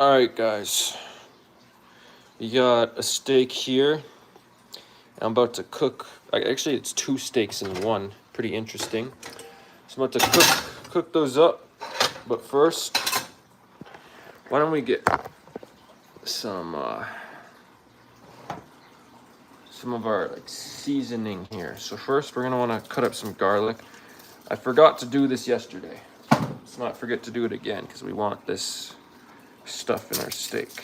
All right, guys. We got a steak here. I'm about to cook. Actually, it's two steaks in one. Pretty interesting. So I'm about to cook those up. But first, why don't we get some of our seasoning here. So first, we're gonna want to cut up some garlic. I forgot to do this yesterday. Let's not forget to do it again because we want this stuff in our steak.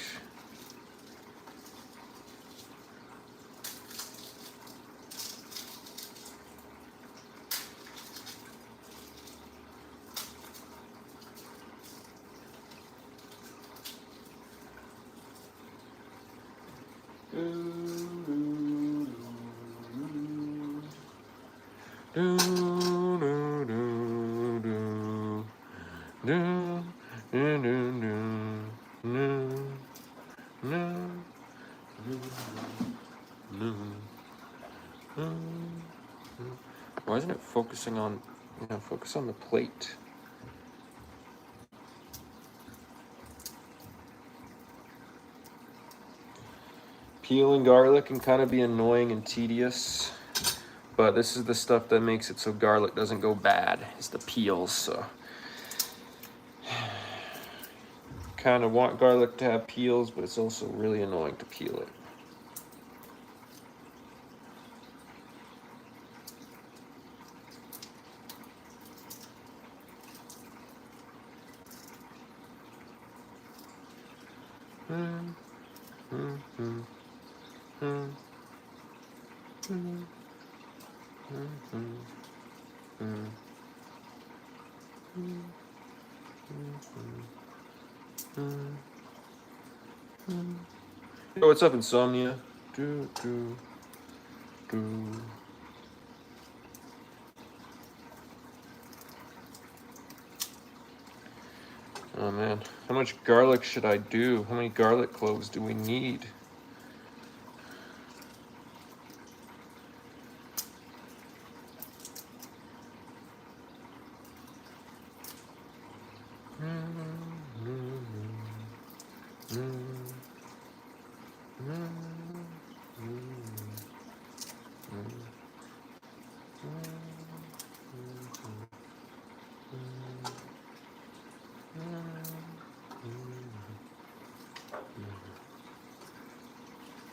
Why isn't it focusing on, focus on the plate? Peeling garlic can kind of be annoying and tedious, but this is the stuff that makes it so garlic doesn't go bad, is the peels. So kind of want garlic to have peels, but it's also really annoying to peel it. Yo, what's up, Insomnia? Oh man, how much garlic should I do? How many garlic cloves do we need?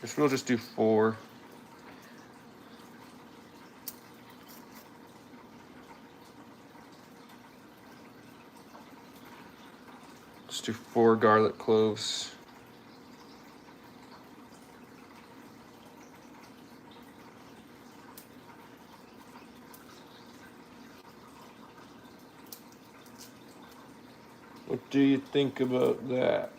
Guess we'll just do 4. Let's do 4 garlic cloves. What do you think about that?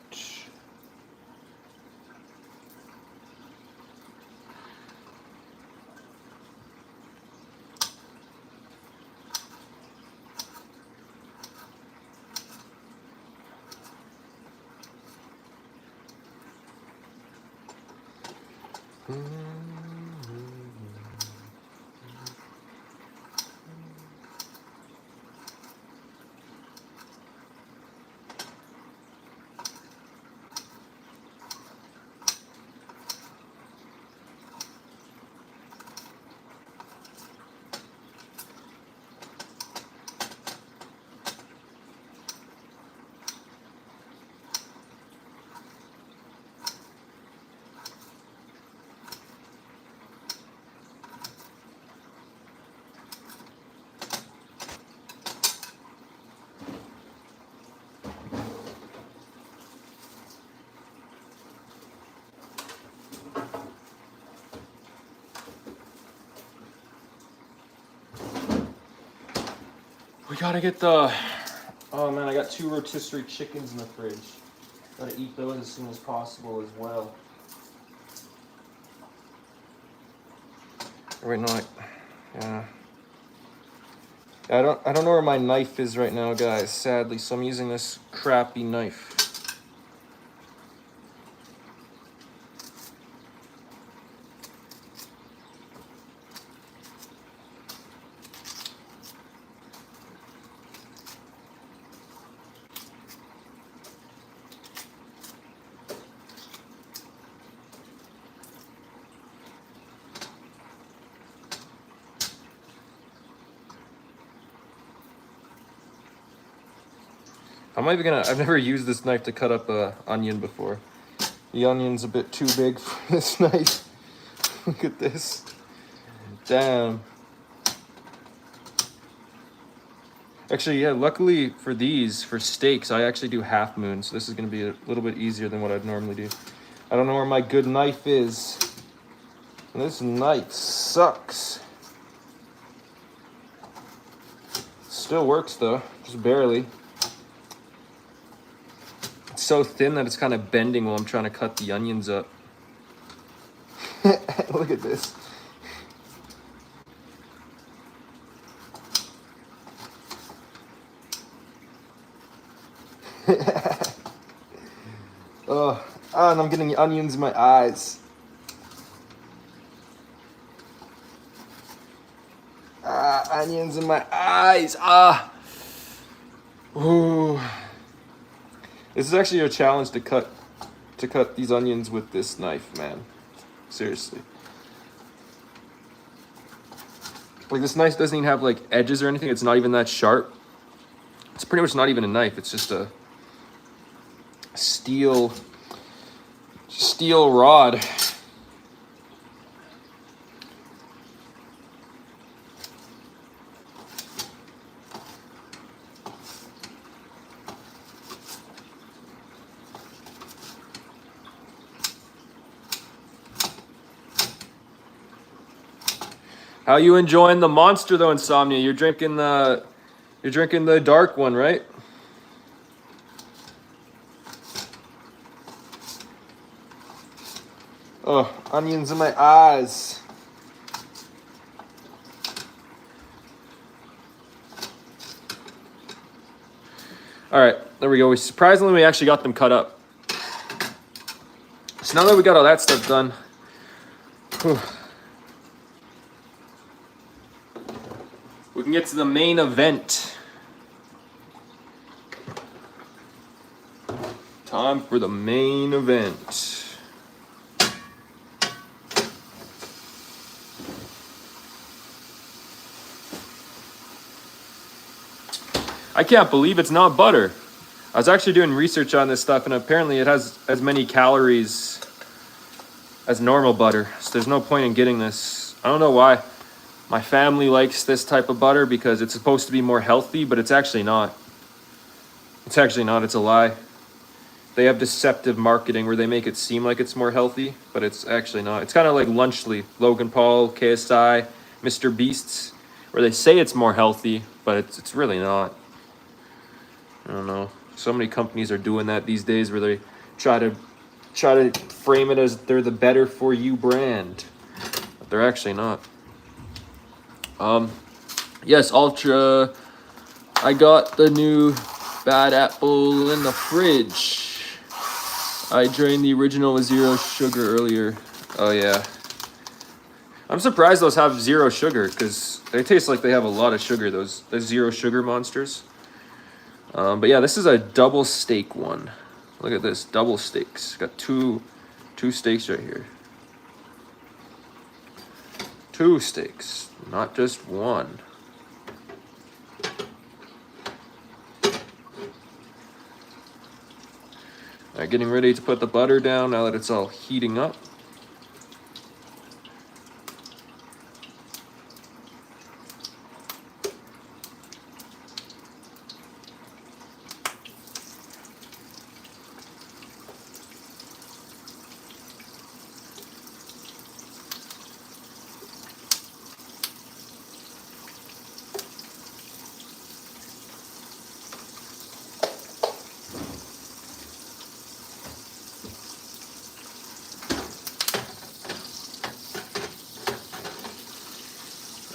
We gotta get the... Oh man, I got 2 rotisserie chickens in the fridge. Gotta eat those as soon as possible as well. Wait, no, yeah. I don't know where my knife is right now, guys, sadly, so I'm using this crappy knife. I've never used this knife to cut up a onion before. The onion's a bit too big for this knife. Look at this. Damn. Actually, yeah, luckily for for steaks, I actually do half moon, so this is gonna be a little bit easier than what I'd normally do. I don't know where my good knife is. And this knife sucks. Still works though, just barely. It's so thin that it's kind of bending while I'm trying to cut the onions up. Look at this. Oh, and I'm getting onions in my eyes. Onions in my eyes. Ooh. This is actually a challenge to cut these onions with this knife, man. Seriously. Like, this knife doesn't even have like edges or anything. It's not even that sharp. It's pretty much not even a knife. It's just a steel rod. How you enjoying the monster though, Insomnia? You're drinking the dark one, right? Oh, onions in my eyes. All right, there we go. Surprisingly, we actually got them cut up. So now that we got all that stuff done, whew, we can get to the main event. Time for the main event. I can't believe it's not butter. I was actually doing research on this stuff, and apparently it has as many calories as normal butter. So there's no point in getting this. I don't know why. My family likes this type of butter because it's supposed to be more healthy, but it's actually not. It's actually not. It's a lie. They have deceptive marketing where they make it seem like it's more healthy, but it's actually not. It's kind of like Lunchly, Logan Paul, KSI, Mr. Beasts, where they say it's more healthy, but it's really not. I don't know. So many companies are doing that these days where they try to frame it as they're the better for you brand, but they're actually not. Yes, Ultra. I got the new Bad Apple in the fridge. I drained the original with 0 sugar earlier. Oh yeah. I'm surprised those have 0 sugar because they taste like they have a lot of sugar. Those 0 sugar monsters. But yeah, this is a double steak one. Look at this, double steaks. Got two steaks right here. 2 steaks, not just one. All right, getting ready to put the butter down now that it's all heating up.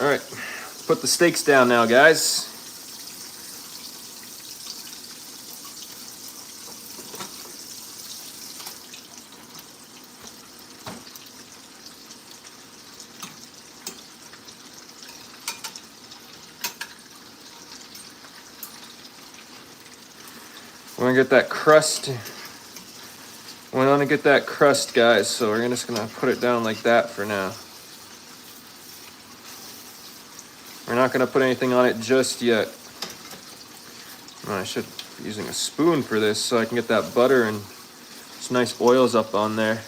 All right, put the steaks down now, guys. We're gonna get that crust. We want to get that crust, guys, so we're just gonna put it down like that for now. We're not gonna put anything on it just yet. Oh, I should Using a spoon for this so I can get that butter and some nice oils up on there.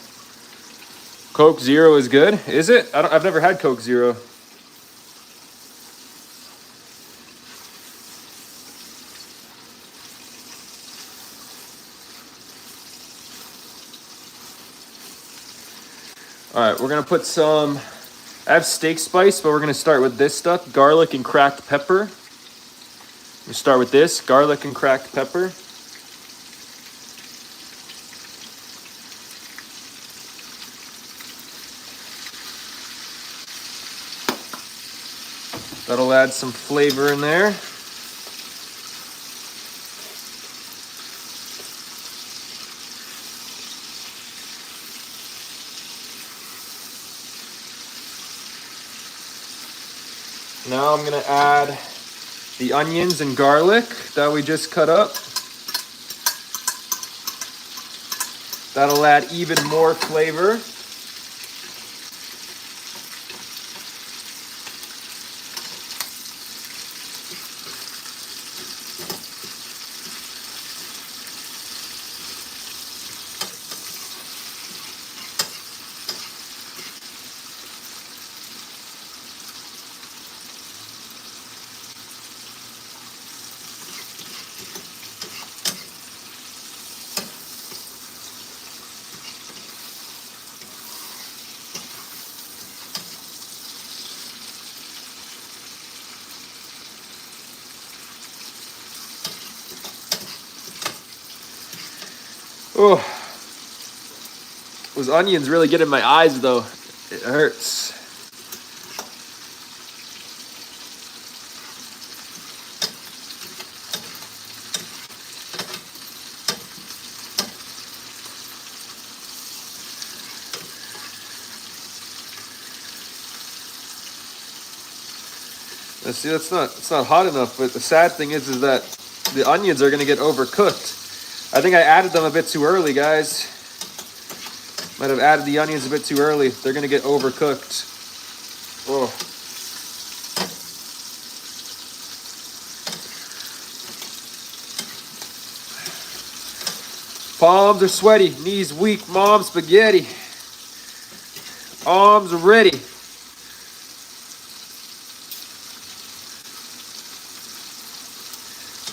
Coke Zero is good, is it? I've never had Coke Zero. All right, we're gonna put some, I have steak spice, but we're gonna start with this stuff, garlic and cracked pepper. We start with this, garlic and cracked pepper. That'll add some flavor in there. Now I'm gonna add the onions and garlic that we just cut up. That'll add even more flavor. Oh, those onions really get in my eyes though. It hurts. Now, see, it's not hot enough, but the sad thing is that the onions are gonna get overcooked. I think I added them a bit too early, guys. Might have added the onions a bit too early. They're gonna get overcooked. Oh. Palms are sweaty, knees weak, mom spaghetti. Arms are ready.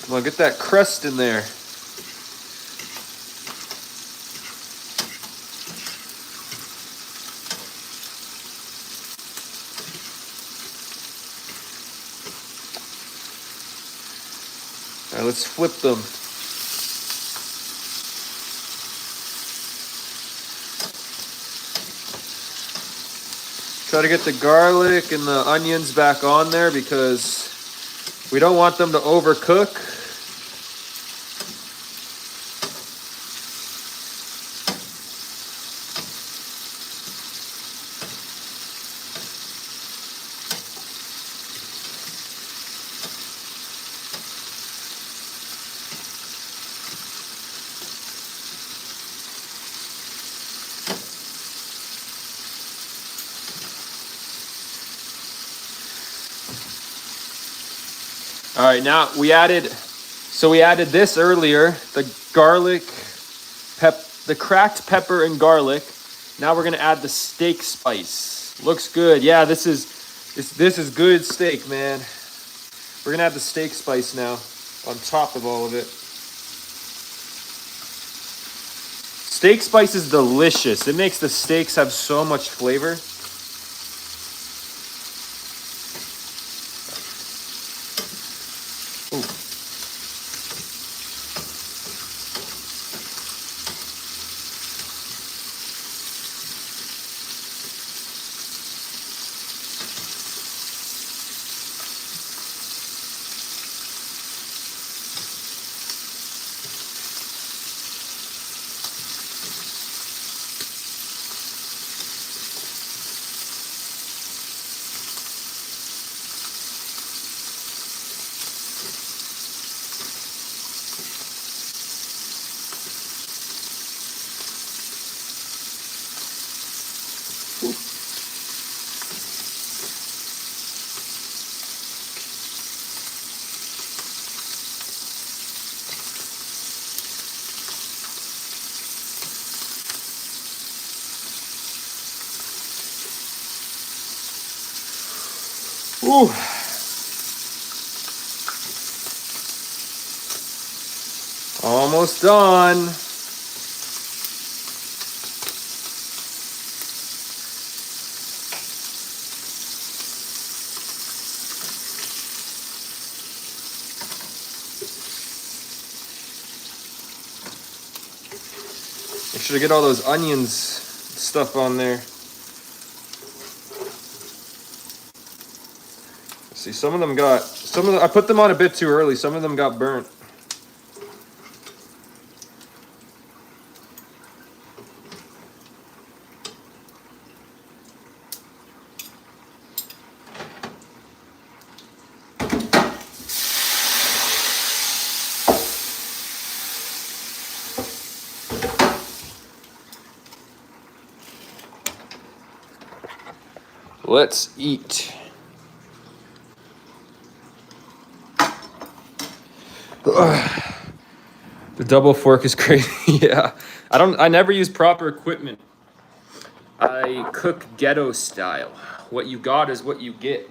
Come on, get that crust in there. All right, let's flip them. Try to get the garlic and the onions back on there because we don't want them to overcook. All right, now we added this earlier, the garlic, the cracked pepper and garlic. Now we're gonna add the steak spice. Looks good. Yeah, this is good steak, man. We're gonna add the steak spice now on top of all of it. Steak spice is delicious. It makes the steaks have so much flavor. Ooh. Almost done. Make sure to get all those onions stuff on there. See, some of them, I put them on a bit too early. Some of them got burnt. Let's eat. The double fork is crazy. Yeah. I never use proper equipment. I cook ghetto style. What you got is what you get.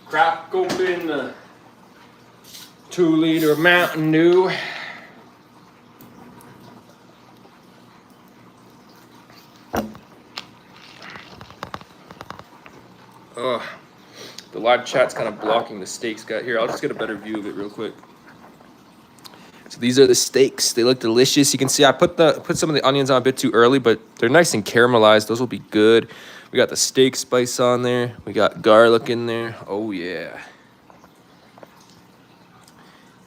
Crack open the 2-liter Mountain Dew. Ugh. The live chat's kind of blocking the steaks. Got here. I'll just get a better view of it real quick. So these are the steaks. They look delicious. You can see I put some of the onions on a bit too early, but they're nice and caramelized. Those will be good. We got the steak spice on there. We got garlic in there. Oh yeah.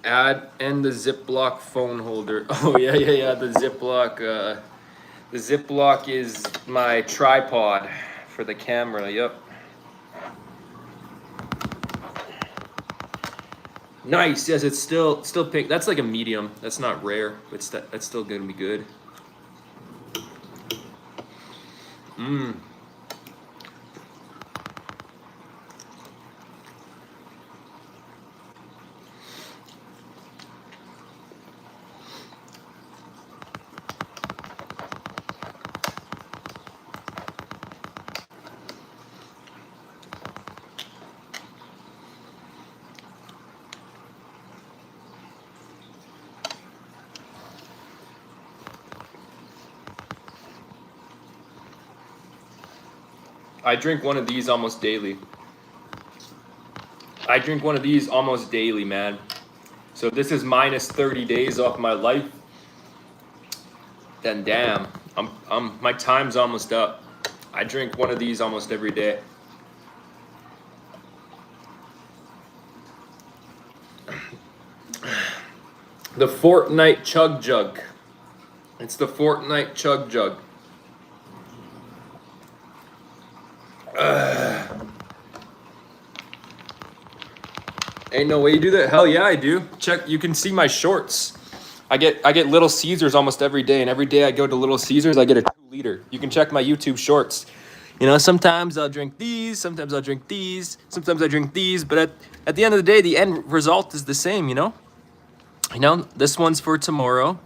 And the Ziploc phone holder. Oh yeah. The Ziploc. The Ziploc is my tripod for the camera. Yep. Nice. Yes, it's still pink. That's like a medium. That's not rare, but that's still gonna be good. Mmm. I drink one of these almost daily. Man. So this is minus 30 days off my life. Then damn, my time's almost up. I drink one of these almost every day. The Fortnite Chug Jug. It's the Fortnite Chug Jug. Ain't no way you do that. Hell yeah, I do. Check. You can see my shorts. I get Little Caesars almost every day, and every day I go to Little Caesars, I get a 2-liter. You can check my YouTube shorts. You know, sometimes I'll drink these, sometimes I'll drink these, sometimes I drink these, but at the end of the day, the end result is the same. You know, this one's for tomorrow.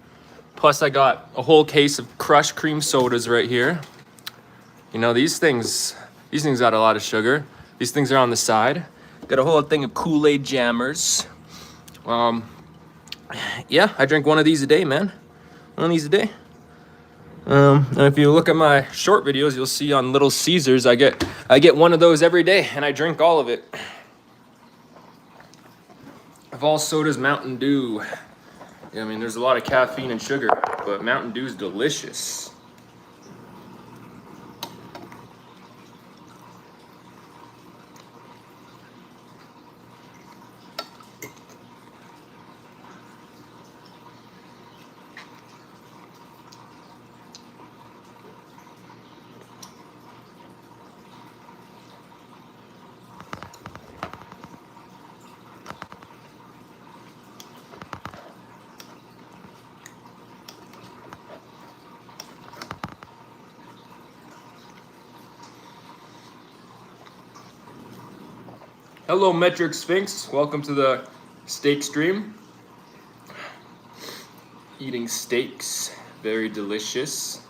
Plus, I got a whole case of crushed cream sodas right here. You know, these things got a lot of sugar. These things are on the side. Got a whole thing of Kool-Aid jammers. Yeah, I drink one of these a day, man. One of these a day. And if you look at my short videos, you'll see on Little Caesars, I get one of those every day, and I drink all of it. Of all sodas, Mountain Dew. Yeah, I mean, there's a lot of caffeine and sugar, but Mountain Dew's delicious. Hello, Metric Sphinx. Welcome to the steak stream. Eating steaks. Very delicious.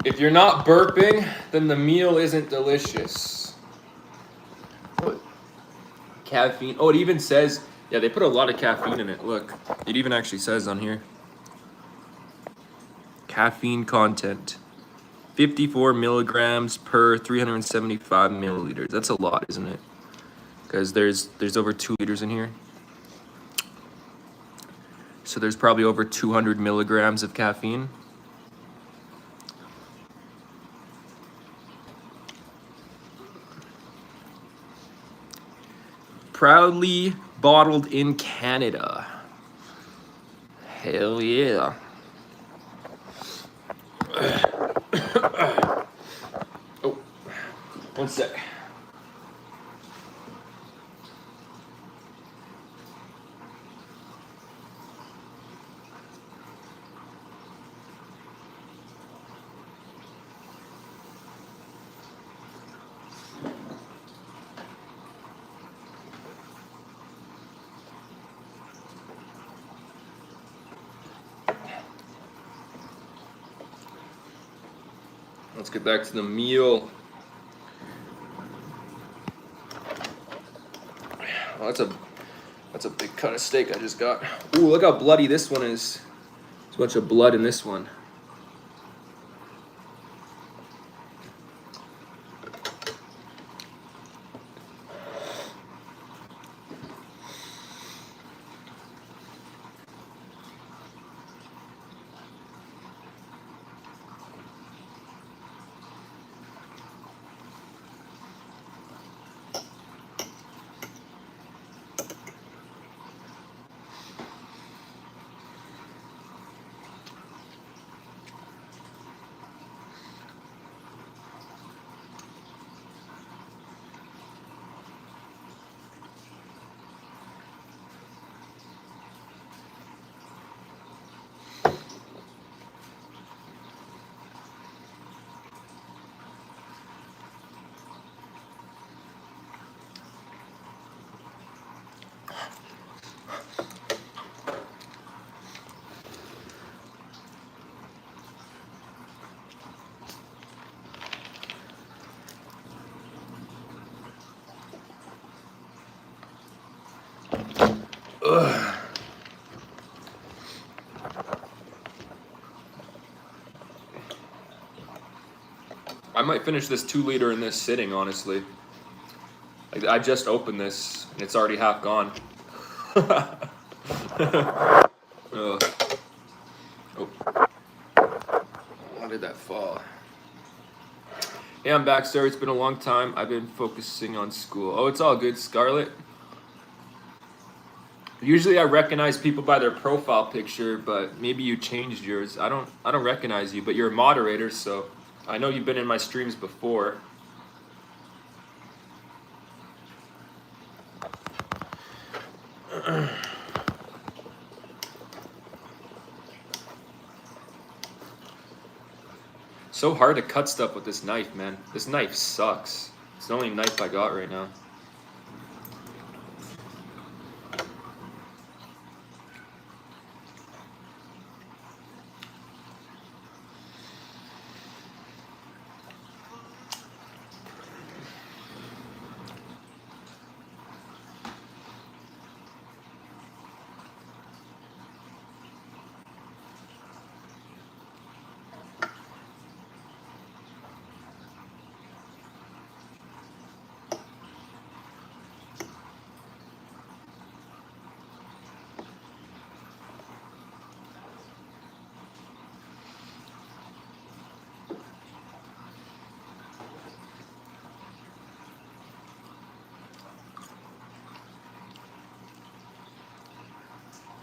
If you're not burping, then the meal isn't delicious. What? Caffeine. Oh, it even says, yeah, they put a lot of caffeine in it. Look, it even actually says on here. Caffeine content. 54 milligrams per 375 milliliters. That's a lot, isn't it? Because there's over 2 liters in here. So there's probably over 200 milligrams of caffeine. Proudly bottled in Canada. Hell yeah. Oh, one sec. Let's get back to the meal. Oh, that's a big cut of steak I just got. Ooh, look how bloody this one is. There's a bunch of blood in this one. Ugh. I might finish this 2 liter in this sitting, honestly. I just opened this and it's already half gone. Ugh. Oh. How did that fall? Hey, I'm back, sir. It's been a long time. I've been focusing on school. Oh, it's all good, Scarlett. Usually I recognize people by their profile picture, but maybe you changed yours. I don't recognize you, but you're a moderator, so I know you've been in my streams before. So hard to cut stuff with this knife, man. This knife sucks. It's the only knife I got right now.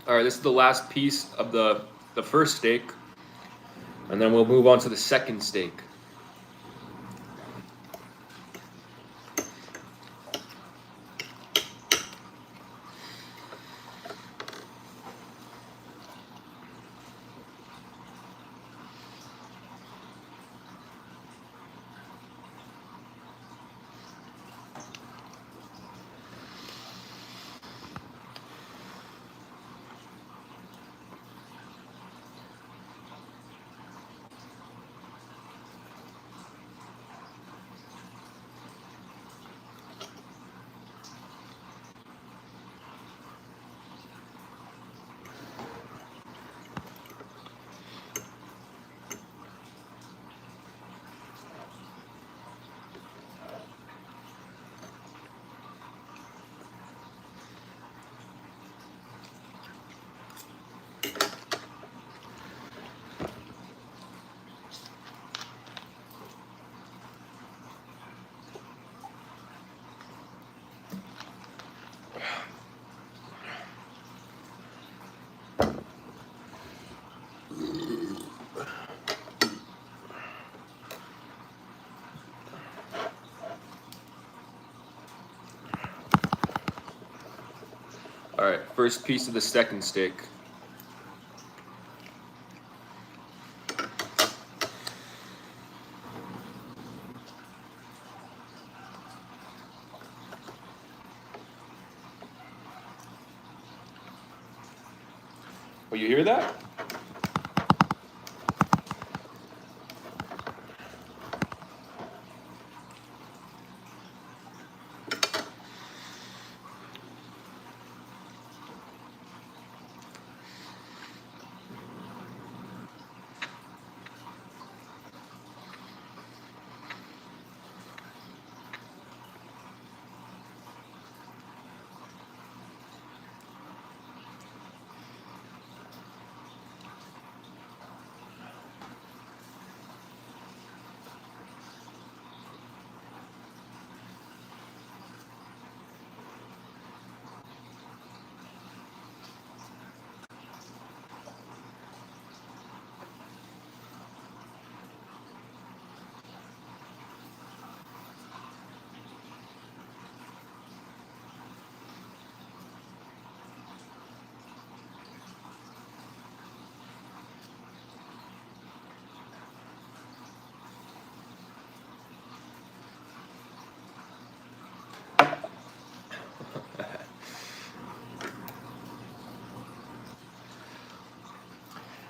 All right, this is the last piece of the first steak, and then we'll move on to the second steak. All right, first piece of the second steak. Well, you hear that?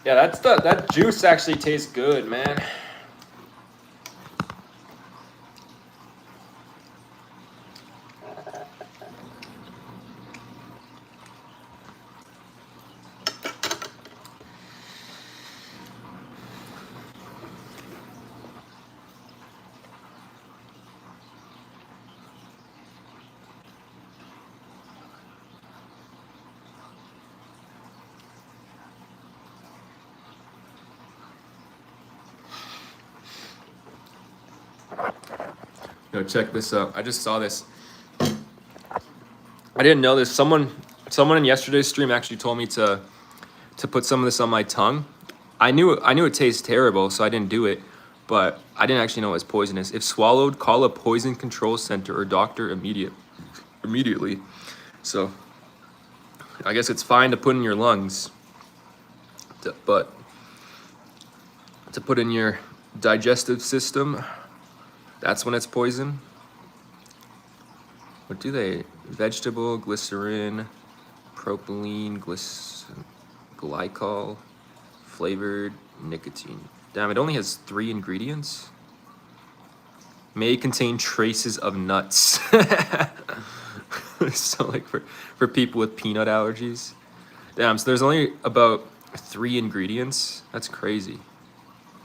Yeah, that juice actually tastes good, man. Yo, check this out. I just saw this. I didn't know this. Someone in yesterday's stream actually told me to put some of this on my tongue. I knew it tastes terrible, so I didn't do it. But I didn't actually know it was poisonous. If swallowed, call a poison control center or doctor immediately. So I guess it's fine to put in your lungs, but to put in your digestive system, that's when it's poison. What do they? Vegetable, glycerin, propylene, glycol, flavored, nicotine. Damn, it only has 3 ingredients. May contain traces of nuts. So like for people with peanut allergies. Damn, so there's only about 3 ingredients. That's crazy.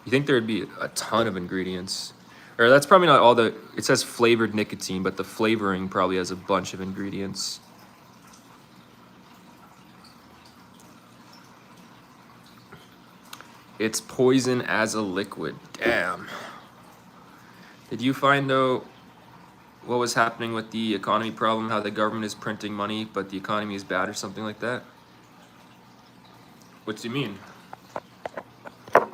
You think there'd be a ton of ingredients. Or that's probably not all the, it says flavored nicotine, but the flavoring probably has a bunch of ingredients. It's poison as a liquid. Damn. Did you find out what was happening with the economy problem, how the government is printing money, but the economy is bad or something like that? What do you mean? I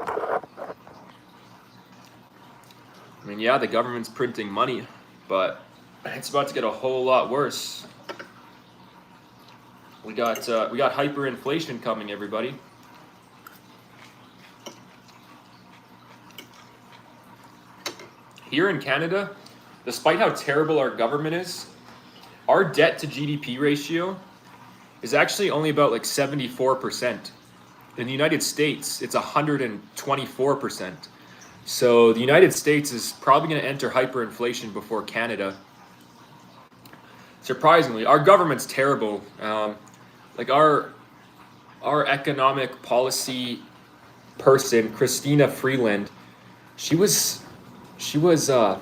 mean, yeah, the government's printing money, but it's about to get a whole lot worse. We got hyperinflation coming, everybody. Here in Canada, despite how terrible our government is, our debt to GDP ratio is actually only about like 74%. In the United States, it's 124%. So the United States is probably going to enter hyperinflation before Canada. Surprisingly, our government's terrible. Like our economic policy person, Christina Freeland, she was a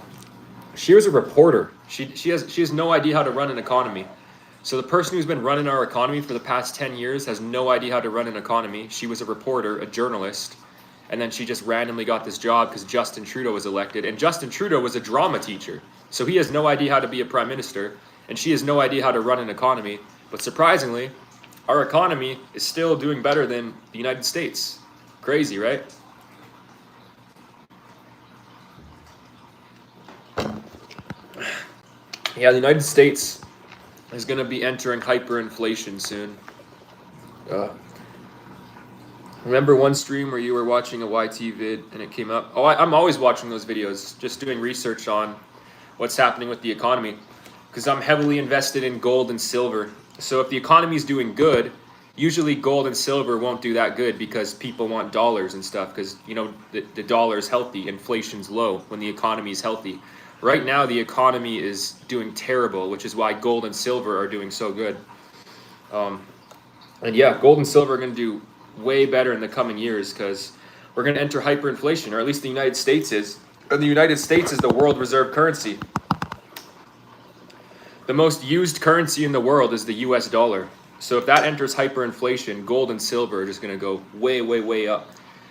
reporter. She has no idea how to run an economy. So the person who's been running our economy for the past 10 years has no idea how to run an economy. She was a reporter, a journalist, and then she just randomly got this job because Justin Trudeau was elected. And Justin Trudeau was a drama teacher. So he has no idea how to be a prime minister, and she has no idea how to run an economy. But surprisingly, our economy is still doing better than the United States. Crazy, right? Yeah, the United States is going to be entering hyperinflation soon. Remember one stream where you were watching a YT vid and it came up? Oh, I'm always watching those videos, just doing research on what's happening with the economy, because I'm heavily invested in gold and silver. So if the economy is doing good, usually gold and silver won't do that good because people want dollars and stuff, because you know the dollar is healthy, inflation's low when the economy is healthy. Right now the economy is doing terrible, which is why gold and silver are doing so good. And yeah, gold and silver are going to do way better in the coming years because we're going to enter hyperinflation, or at least the United States is. And the United States is the world reserve currency. The most used currency in the world is the US dollar. So if that enters hyperinflation, gold and silver are just going to go way, way, way up.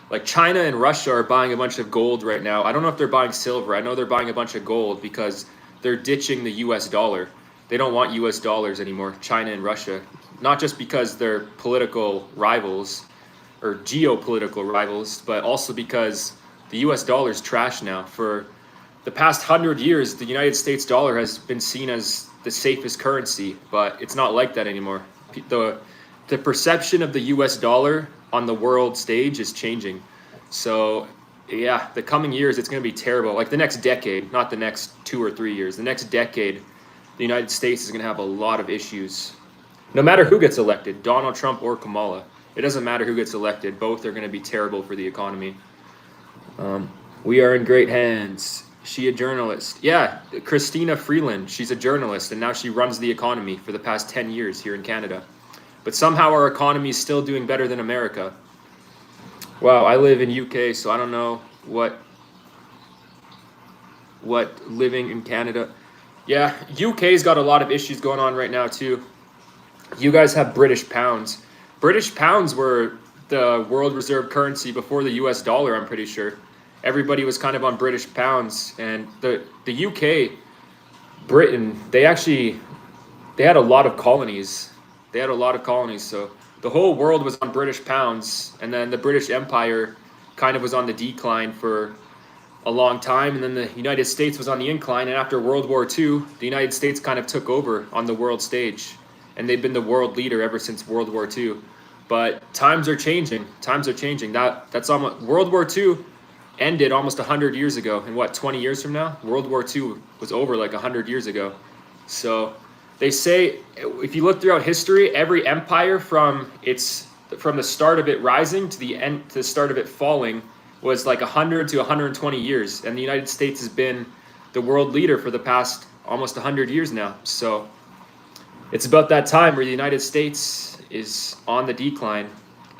Like China and Russia are buying a bunch of gold right now. I don't know if they're buying silver. I know they're buying a bunch of gold because they're ditching the US dollar. They don't want US dollars anymore, China and Russia. Not just because they're political rivals or geopolitical rivals, but also because the US dollar is trash now. For the past 100 years, the United States dollar has been seen as the safest currency, but it's not like that anymore. The perception of the US dollar on the world stage is changing. So yeah, the coming years, it's going to be terrible. Like the next decade, not the next 2 or 3 years, the next decade, the United States is going to have a lot of issues. No matter who gets elected, Donald Trump or Kamala, it doesn't matter who gets elected. Both are going to be terrible for the economy. We are in great hands. She a journalist. Yeah, Christina Freeland, she's a journalist, and now she runs the economy for the past 10 years here in Canada. But somehow our economy is still doing better than America. Wow, I live in UK, so I don't know what living in Canada. Yeah, UK's got a lot of issues going on right now too. You guys have British pounds. British pounds were the world reserve currency before the US dollar, I'm pretty sure. Everybody was kind of on British pounds, and the UK, Britain, they had a lot of colonies. They had a lot of colonies, so the whole world was on British pounds, and then the British Empire kind of was on the decline for a long time, and then the United States was on the incline, and after World War II, the United States kind of took over on the world stage, and they've been the world leader ever since World War II. But times are changing. Times are changing. That's almost World War II ended almost 100 years ago, and what, 20 years from now? World War II was over like 100 years ago. So they say, if you look throughout history, every empire from the start of it rising to the end, to the start of it falling, was like 100 to 120 years. And the United States has been the world leader for the past almost 100 years now. So it's about that time where the United States is on the decline,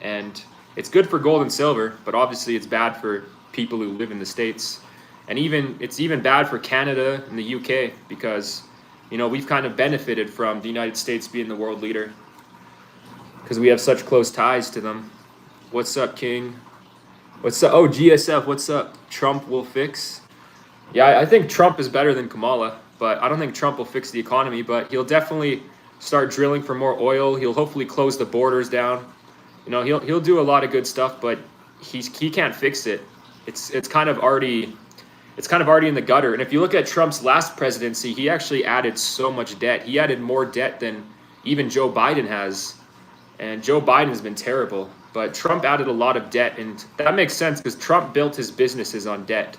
and it's good for gold and silver, but obviously it's bad for people who live in the States. And it's even bad for Canada and the UK because, you know, we've kind of benefited from the United States being the world leader because we have such close ties to them. What's up, King? What's up? Oh, GSF, what's up? Trump will fix. Yeah, I think Trump is better than Kamala, but I don't think Trump will fix the economy, but he'll definitely start drilling for more oil. He'll hopefully close the borders down. You know, he'll do a lot of good stuff, but he can't fix it. It's kind of already in the gutter. And if you look at Trump's last presidency, he actually added so much debt. He added more debt than even Joe Biden has. And Joe Biden has been terrible. But Trump added a lot of debt, and that makes sense because Trump built his businesses on debt.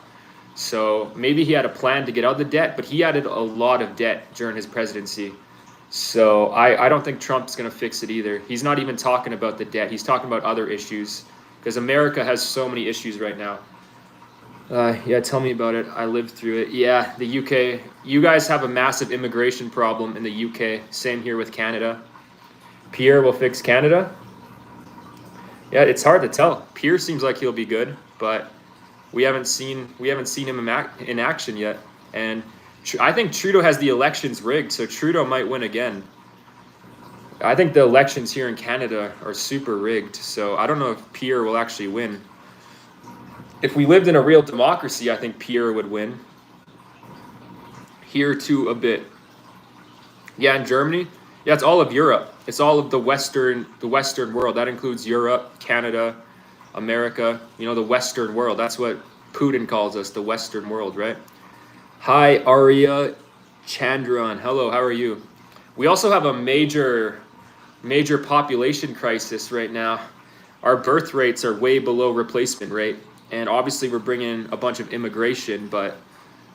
So maybe he had a plan to get out of the debt, but he added a lot of debt during his presidency. So I don't think Trump's going to fix it either. He's not even talking about the debt. He's talking about other issues because America has so many issues right now. Yeah, tell me about it. I lived through it. Yeah, the UK. You guys have a massive immigration problem in the UK. Same here with Canada. Pierre will fix Canada. Yeah, it's hard to tell. Pierre seems like he'll be good, but we haven't seen him in action yet. And I think Trudeau has the elections rigged, so Trudeau might win again. I think the elections here in Canada are super rigged, so I don't know if Pierre will actually win. If we lived in a real democracy, I think Pierre would win. Here too a bit. Yeah, in Germany? Yeah, it's all of Europe. It's all of the Western world. That includes Europe, Canada, America, you know, the Western world. That's what Putin calls us, the Western world, right? Hi, Arya Chandran. Hello, how are you? We also have a major population crisis right now. Our birth rates are way below replacement rate. And obviously we're bringing in a bunch of immigration, but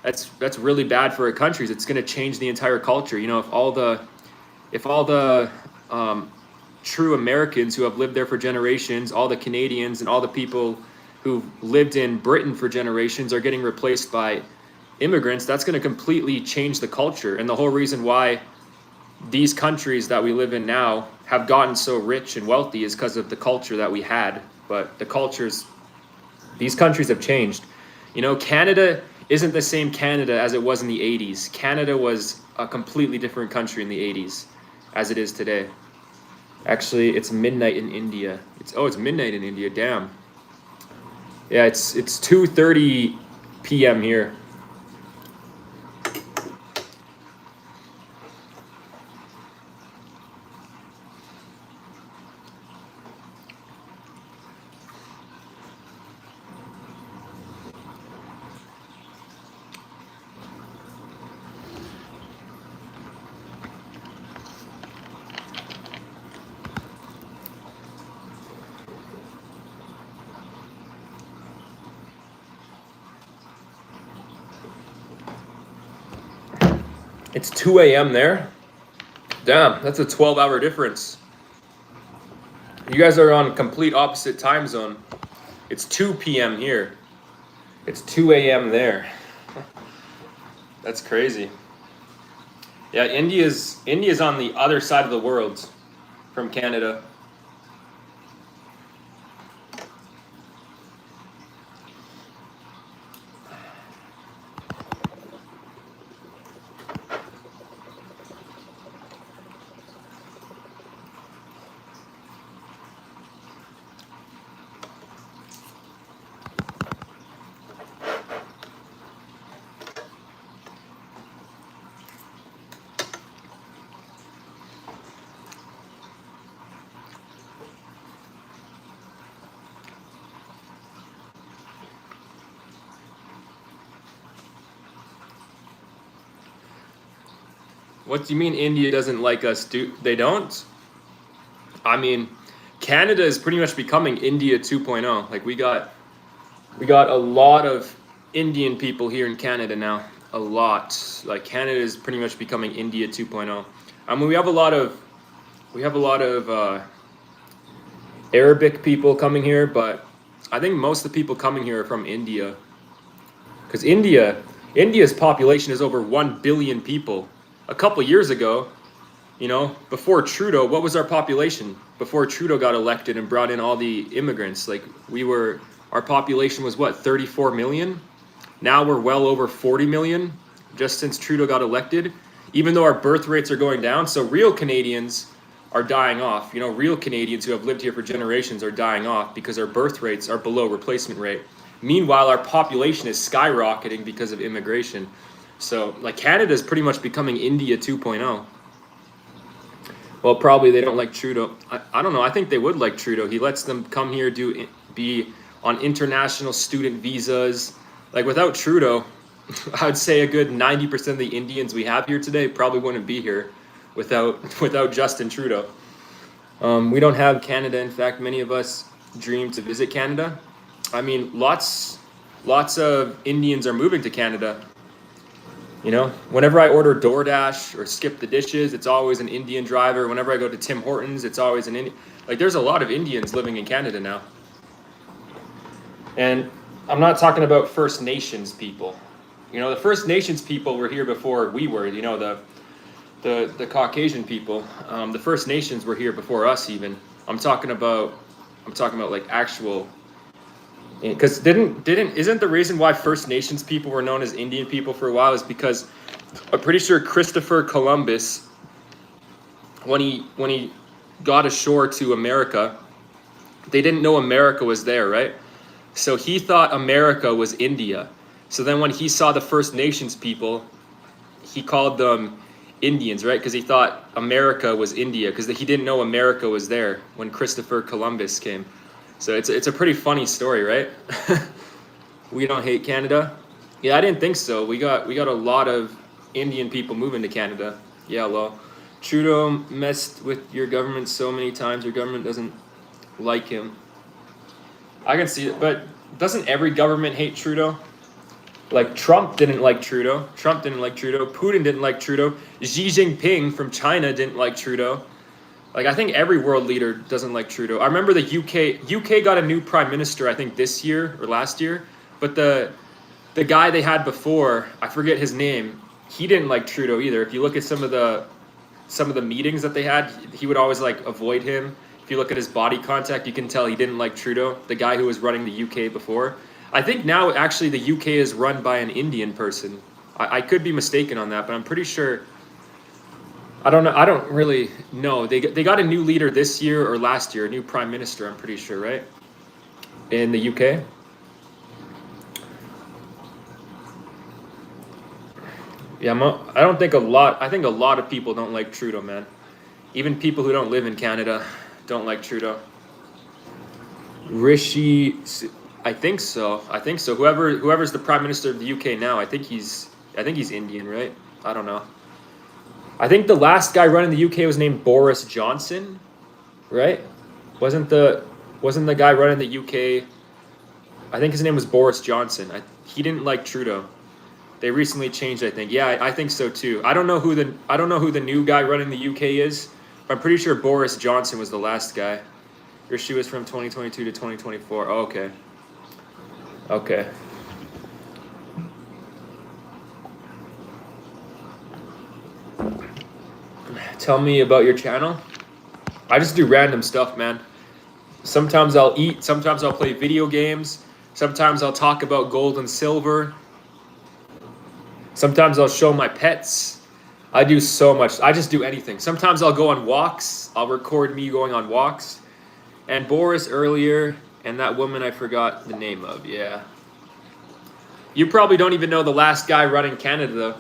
that's really bad for our countries. It's going to change the entire culture. You know, if all the true Americans who have lived there for generations, all the Canadians and all the people who've lived in Britain for generations are getting replaced by immigrants, that's going to completely change the culture. And the whole reason why these countries that we live in now have gotten so rich and wealthy is because of the culture that we had. But these countries have changed. You know, Canada isn't the same Canada as it was in the 80s. Canada was a completely different country in the 80s as it is today. Actually, it's midnight in India. It's midnight in India. Damn. Yeah, it's 2:30 p.m. here. It's 2 a.m. there. Damn, that's a 12-hour difference. You guys are on complete opposite time zone. It's 2 p.m. here. It's 2 a.m. there. That's crazy. Yeah, India's on the other side of the world from Canada. What do you mean India doesn't like us? They don't? I mean, Canada is pretty much becoming India 2.0. Like we got a lot of Indian people here in Canada now. A lot. Like Canada is pretty much becoming India 2.0. I mean, we have a lot of Arabic people coming here, but I think most of the people coming here are from India. Because India's population is over 1 billion people. A couple years ago, you know, before Trudeau, what was our population? Before Trudeau got elected and brought in all the immigrants, like our population was what, 34 million? Now we're well over 40 million just since Trudeau got elected, even though our birth rates are going down. So real Canadians are dying off. You know, real Canadians who have lived here for generations are dying off because our birth rates are below replacement rate. Meanwhile, our population is skyrocketing because of immigration. So, like, Canada is pretty much becoming India 2.0. Well, Well, probably they don't like Trudeau. I don't know. I think they would like Trudeau. He lets them come here, be on international student visas. Like without Trudeau, I would say a good 90% of the Indians we have here today probably wouldn't be here without Justin Trudeau. We don't have Canada. In fact, many of us dream to visit Canada. I mean, lots of Indians are moving to Canada. You know, whenever I order DoorDash or Skip the Dishes, it's always an Indian driver. Whenever I go to Tim Hortons, it's always an Indian. Like, there's a lot of Indians living in Canada now. And I'm not talking about First Nations people. You know, the First Nations people were here before we were. You know, the Caucasian people. The First Nations were here before us even. I'm talking about like actual. Because isn't the reason why First Nations people were known as Indian people for a while is because I'm pretty sure Christopher Columbus, when he got ashore to America, they didn't know America was there, right? So he thought America was India. So then when he saw the First Nations people, he called them Indians, right? Because he thought America was India, because he didn't know America was there when Christopher Columbus came. So it's a pretty funny story, right? We don't hate Canada. Yeah, I didn't think so. We got a lot of Indian people moving to Canada. Yeah, well, Trudeau messed with your government so many times. Your government doesn't like him. I can see it, but doesn't every government hate Trudeau? Like Trump didn't like Trudeau. Putin didn't like Trudeau. Xi Jinping from China didn't like Trudeau. Like, I think every world leader doesn't like Trudeau. I remember the UK got a new prime minister, I think this year or last year. But the guy they had before, I forget his name, he didn't like Trudeau either. If you look at some of the meetings that they had, he would always like avoid him. If you look at his body contact, you can tell he didn't like Trudeau, the guy who was running the UK before. I think now actually the UK is run by an Indian person. I could be mistaken on that, but I'm pretty sure. I don't know. I don't really know. They got a new leader this year or last year, a new prime minister, I'm pretty sure, right? In the UK. Yeah, I don't think I think a lot of people don't like Trudeau, man. Even people who don't live in Canada don't like Trudeau. Rishi, I think so. Whoever's the prime minister of the UK now, I think he's Indian, right? I don't know. I think the last guy running the UK was named Boris Johnson, right? Wasn't the guy running the UK? I think his name was Boris Johnson. He didn't like Trudeau. They recently changed, I think. Yeah, I think so too. I don't know who the new guy running the UK is. But I'm pretty sure Boris Johnson was the last guy. Rishi was from 2022 to 2024. Oh, okay. Okay. Tell me about your channel. I just do random stuff, man. Sometimes I'll eat, sometimes I'll play video games, sometimes I'll talk about gold and silver. Sometimes I'll show my pets. I do so much. I just do anything. Sometimes I'll go on walks. I'll record me going on walks. And Boris earlier, and that woman I forgot the name of, yeah. You probably don't even know the last guy running Canada, though.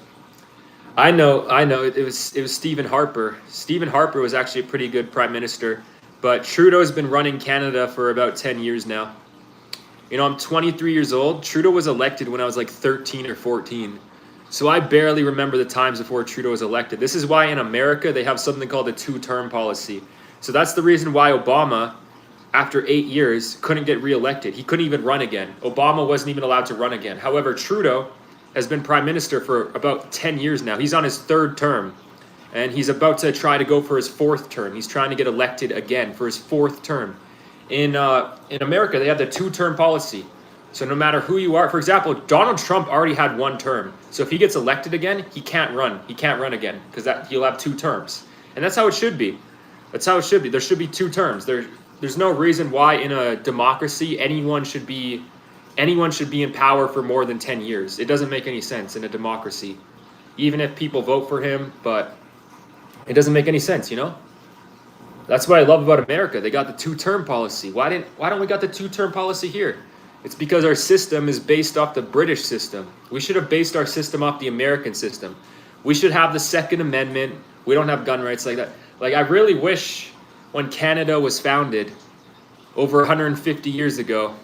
I know. It was Stephen Harper. Stephen Harper was actually a pretty good prime minister, but Trudeau's been running Canada for about 10 years now. You know, I'm 23 years old. Trudeau was elected when I was like 13 or 14. So I barely remember the times before Trudeau was elected. This is why in America they have something called a two-term policy. So that's the reason why Obama, after 8 years, couldn't get reelected. He couldn't even run again. Obama wasn't even allowed to run again. However, Trudeau has been prime minister for about 10 years now. He's on his third term, and he's about to try to go for his fourth term. He's trying to get elected again for his fourth term. In America, they have the two-term policy. So no matter who you are, for example, Donald Trump already had one term. So if he gets elected again, he can't run. He can't run again because he'll have two terms. And that's how it should be. That's how it should be. There should be two terms. There's no reason why in a democracy anyone should be in power for more than 10 years. It doesn't make any sense in a democracy. Even if people vote for him, but it doesn't make any sense, you know? That's what I love about America. They got the two-term policy. Why don't we got the two-term policy here? It's because our system is based off the British system. We should have based our system off the American system. We should have the Second Amendment. We don't have gun rights like that. Like, I really wish when Canada was founded over 150 years ago,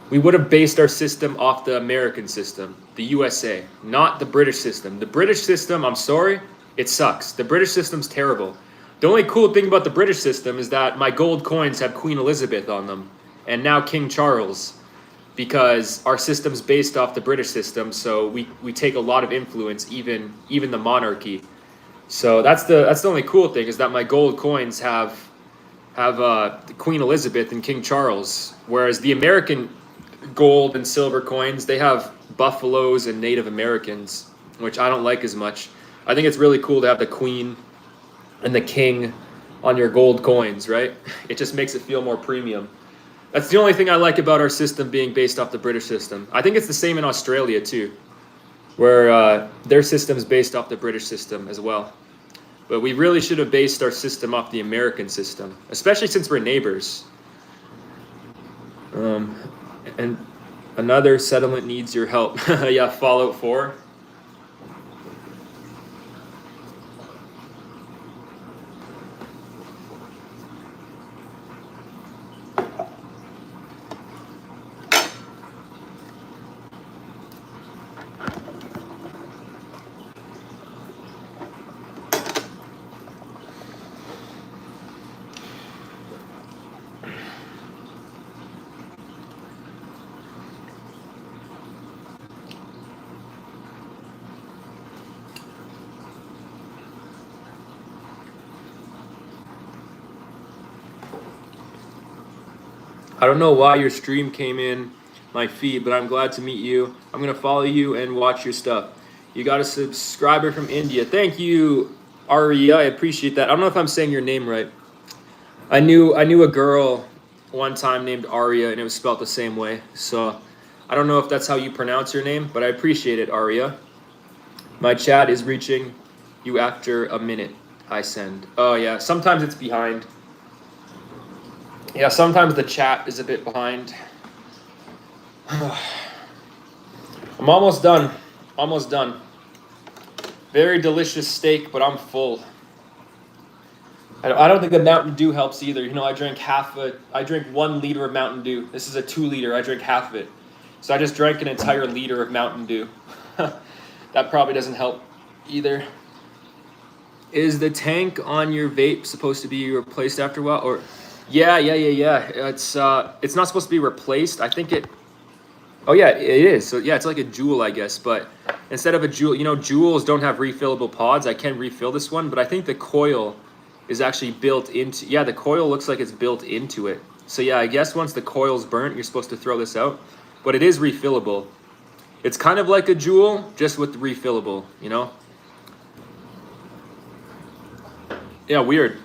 we would have based our system off the American system, the USA, not the British system. The British system, I'm sorry, it sucks. The British system's terrible. The only cool thing about the British system is that my gold coins have Queen Elizabeth on them, and now King Charles, because our system's based off the British system, so we take a lot of influence, even the monarchy. So that's the only cool thing, is that my gold coins have Queen Elizabeth and King Charles, whereas the American gold and silver coins, they have buffaloes and Native Americans, which I don't like as much. I think it's really cool to have the Queen and the King on your gold coins, right? It just makes it feel more premium. That's the only thing I like about our system being based off the British system. I think it's the same in Australia too, where their system's based off the British system as well. But we really should have based our system off the American system, especially since we're neighbors. And another settlement needs your help. Yeah, Fallout 4. I don't know why your stream came in my feed, but I'm glad to meet you. I'm going to follow you and watch your stuff. You got a subscriber from India. Thank you, Aria. I appreciate that. I don't know if I'm saying your name right. I knew a girl one time named Aria, and it was spelled the same way. So I don't know if that's how you pronounce your name, but I appreciate it, Aria. My chat is reaching you after a minute I send. Oh, yeah. Sometimes it's behind. Yeah, sometimes the chat is a bit behind. I'm almost done. Almost done. Very delicious steak, but I'm full. I don't think the Mountain Dew helps either. You know, I drink 1 liter of Mountain Dew. This is a 2 liter. I drink half of it. So I just drank an entire liter of Mountain Dew. That probably doesn't help either. Is the tank on your vape supposed to be replaced after a while? Or yeah. It's not supposed to be replaced. I think it. Oh yeah, it is. So yeah, it's like a Juul, I guess. But instead of a Juul, you know, Juuls don't have refillable pods. I can refill this one, but I think the coil is actually built into. Yeah, the coil looks like it's built into it. So yeah, I guess once the coil's burnt, you're supposed to throw this out. But it is refillable. It's kind of like a Juul, just with refillable. You know. Yeah, weird.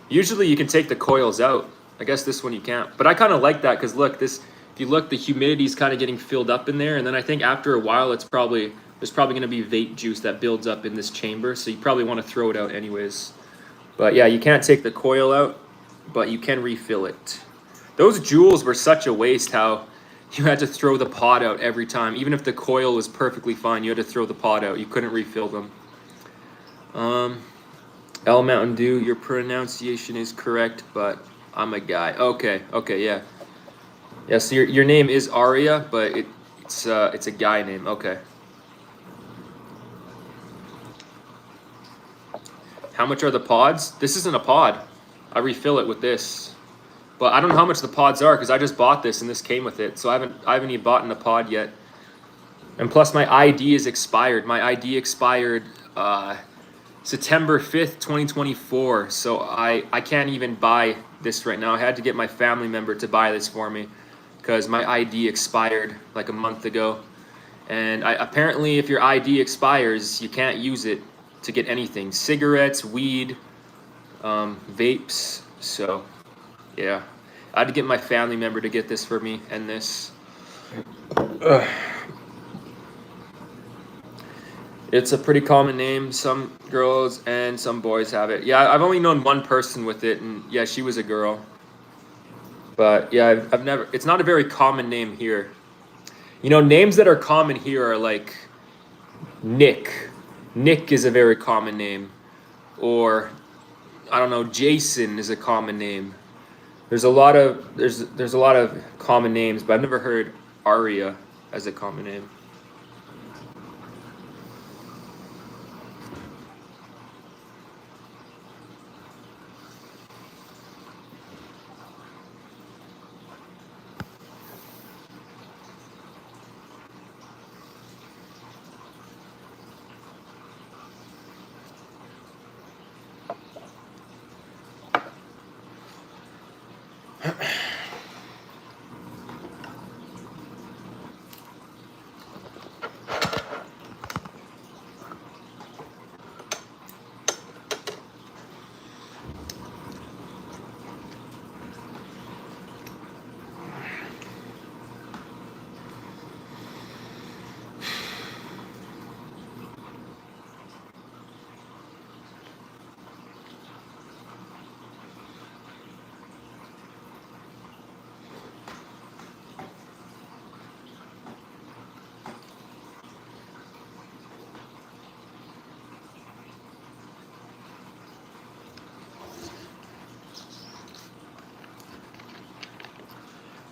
Usually you can take the coils out. I guess this one you can't. But I kind of like that because look, this. If you look, the humidity's kind of getting filled up in there, and then I think after a while, there's probably going to be vape juice that builds up in this chamber. So you probably want to throw it out anyways. But yeah, you can't take the coil out, but you can refill it. Those Juuls were such a waste. How you had to throw the pod out every time, even if the coil was perfectly fine. You had to throw the pod out. You couldn't refill them. L Mountain Dew, your pronunciation is correct, but I'm a guy. Okay, yeah. Yeah, so your name is Aria, but it's a guy name. Okay. How much are the pods? This isn't a pod. I refill it with this. But I don't know how much the pods are because I just bought this and this came with it. So I haven't even bought a pod yet. And plus my ID is expired. My ID expired September 5th, 2024. So I can't even buy this right now. I had to get my family member to buy this for me because my ID expired like a month ago. And apparently if your ID expires, you can't use it to get anything. Cigarettes, weed, vapes. So yeah, I had to get my family member to get this for me and this. It's a pretty common name. Some girls and some boys have it. Yeah, I've only known one person with it, and yeah, she was a girl. But yeah, I've never. It's not a very common name here. You know, names that are common here are like Nick. Nick is a very common name, or I don't know, Jason is a common name. There's a lot of common names, but I've never heard Aria as a common name.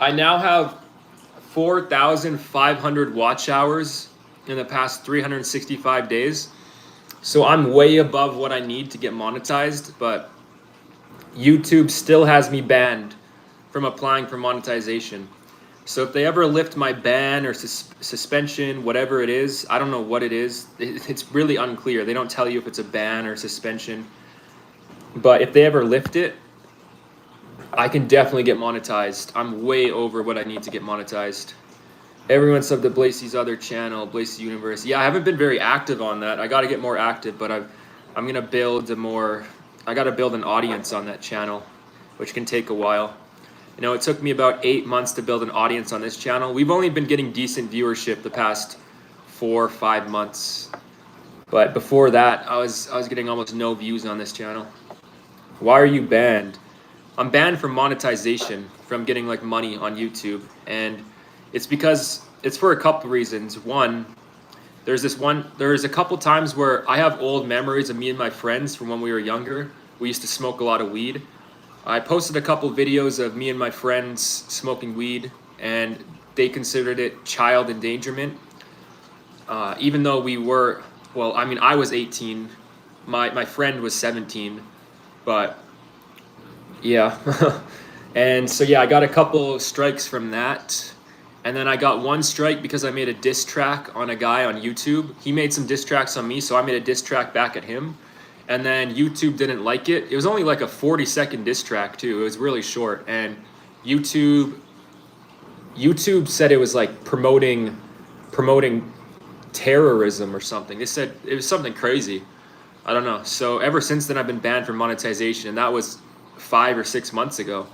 I now have 4,500 watch hours in the past 365 days. So I'm way above what I need to get monetized, but YouTube still has me banned from applying for monetization. So if they ever lift my ban or suspension, whatever it is, I don't know what it is. It's really unclear. They don't tell you if it's a ban or suspension. But if they ever lift it, I can definitely get monetized. I'm way over what I need to get monetized. Everyone subbed to Blacey's other channel, Blacey Universe. Yeah, I haven't been very active on that. I got to get more active, but I'm gonna build I got to build an audience on that channel, which can take a while. You know, it took me about 8 months to build an audience on this channel. We've only been getting decent viewership the past 4 or 5 months, but before that, I was getting almost no views on this channel. Why are you banned? I'm banned from monetization, from getting like money on YouTube, and it's because it's for a couple reasons. One, there's a couple times where I have old memories of me and my friends from when we were younger. We used to smoke a lot of weed. I posted a couple videos of me and my friends smoking weed, and they considered it child endangerment. Even though we were, well, I mean, I was 18, my friend was 17, but yeah. And so yeah, I got a couple strikes from that. And then I got one strike because I made a diss track on a guy on YouTube. He made some diss tracks on me, so I made a diss track back at him. And then YouTube didn't like it. It was only like a 40-second diss track too. It was really short. And YouTube said it was like promoting terrorism or something. They said it was something crazy. I don't know. So ever since then, I've been banned from monetization, and that was 5 or 6 months ago.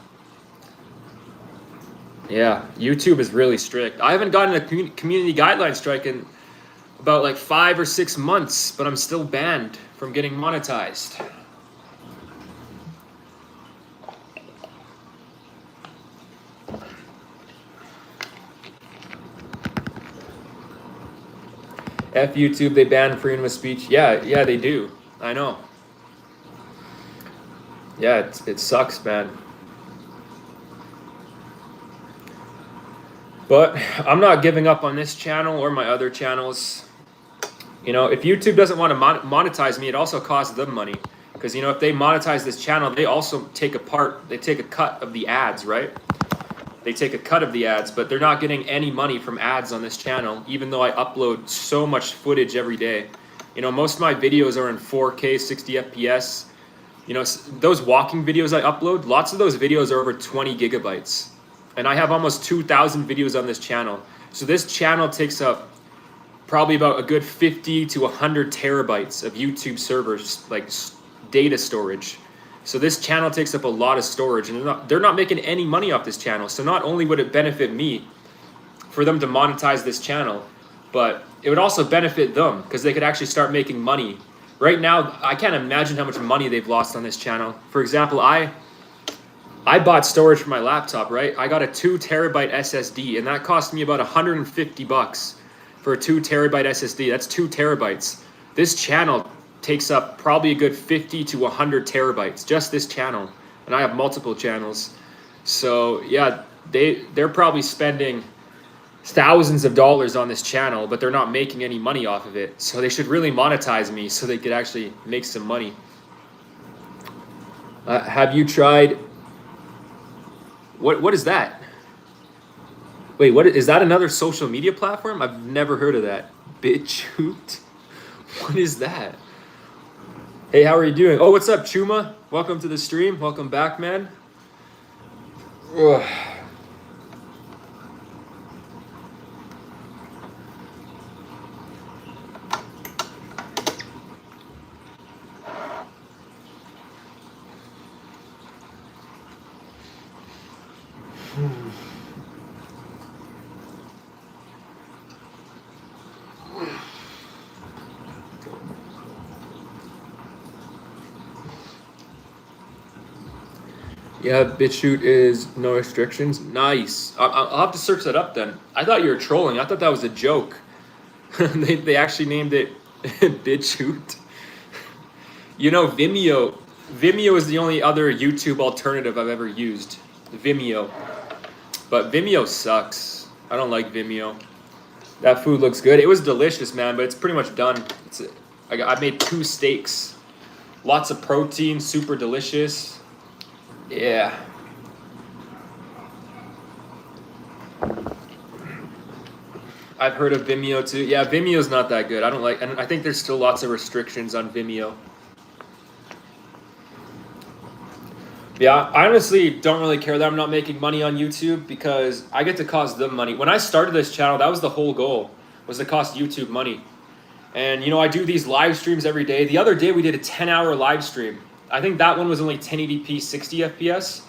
Yeah, YouTube is really strict. I haven't gotten a community guideline strike in about like 5 or 6 months, but I'm still banned from getting monetized. F YouTube, they ban freedom of speech. Yeah, they do. I know. Yeah, it sucks, man. But I'm not giving up on this channel or my other channels. You know, if YouTube doesn't want to monetize me, it also costs them money. Because, you know, if they monetize this channel, they also take a cut of the ads, right? They take a cut of the ads, but they're not getting any money from ads on this channel, even though I upload so much footage every day. You know, most of my videos are in 4K, 60 FPS. You know, those walking videos I upload, lots of those videos are over 20 gigabytes. And I have almost 2,000 videos on this channel. So this channel takes up probably about a good 50 to 100 terabytes of YouTube servers, like data storage. So this channel takes up a lot of storage, and they're not making any money off this channel. So not only would it benefit me for them to monetize this channel, but it would also benefit them because they could actually start making money. Right now, I can't imagine how much money they've lost on this channel. For example, I bought storage for my laptop, right? I got a 2 terabyte SSD, and that cost me about $150 for a 2 terabyte SSD. That's 2 terabytes. This channel takes up probably a good 50 to 100 terabytes, just this channel. And I have multiple channels. So yeah, they're probably spending thousands of dollars on this channel, but they're not making any money off of it. So they should really monetize me so they could actually make some money. Have you tried? What is that? Wait, what is that? Another social media platform? I've never heard of that. BitChute? What is that? Hey, how are you doing? Oh, what's up, Chuma? Welcome to the stream. Welcome back, man. Ugh. Yeah, BitChute is no restrictions. Nice. I'll have to search that up then. I thought you were trolling. I thought that was a joke. They actually named it BitChute. You know, Vimeo. Vimeo is the only other YouTube alternative I've ever used. Vimeo. But Vimeo sucks. I don't like Vimeo. That food looks good. It was delicious, man, but it's pretty much done. I made 2 steaks. Lots of protein, super delicious. Yeah. I've heard of Vimeo too. Yeah, Vimeo's not that good. I think there's still lots of restrictions on Vimeo. Yeah, I honestly don't really care that I'm not making money on YouTube because I get to cost them money. When I started this channel, that was the whole goal, was to cost YouTube money. And you know, I do these live streams every day. The other day we did a 10-hour live stream. I think that one was only 1080p 60 FPS,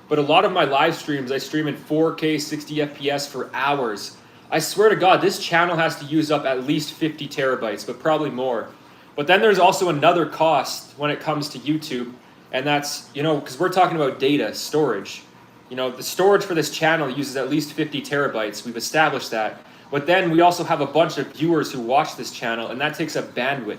but a lot of my live streams I stream in 4K 60 FPS for hours. I swear to God, this channel has to use up at least 50 terabytes, but probably more. But then there's also another cost when it comes to YouTube, and that's, you know, because we're talking about data storage. You know, the storage for this channel uses at least 50 terabytes. We've established that. But then we also have a bunch of viewers who watch this channel, and that takes up bandwidth.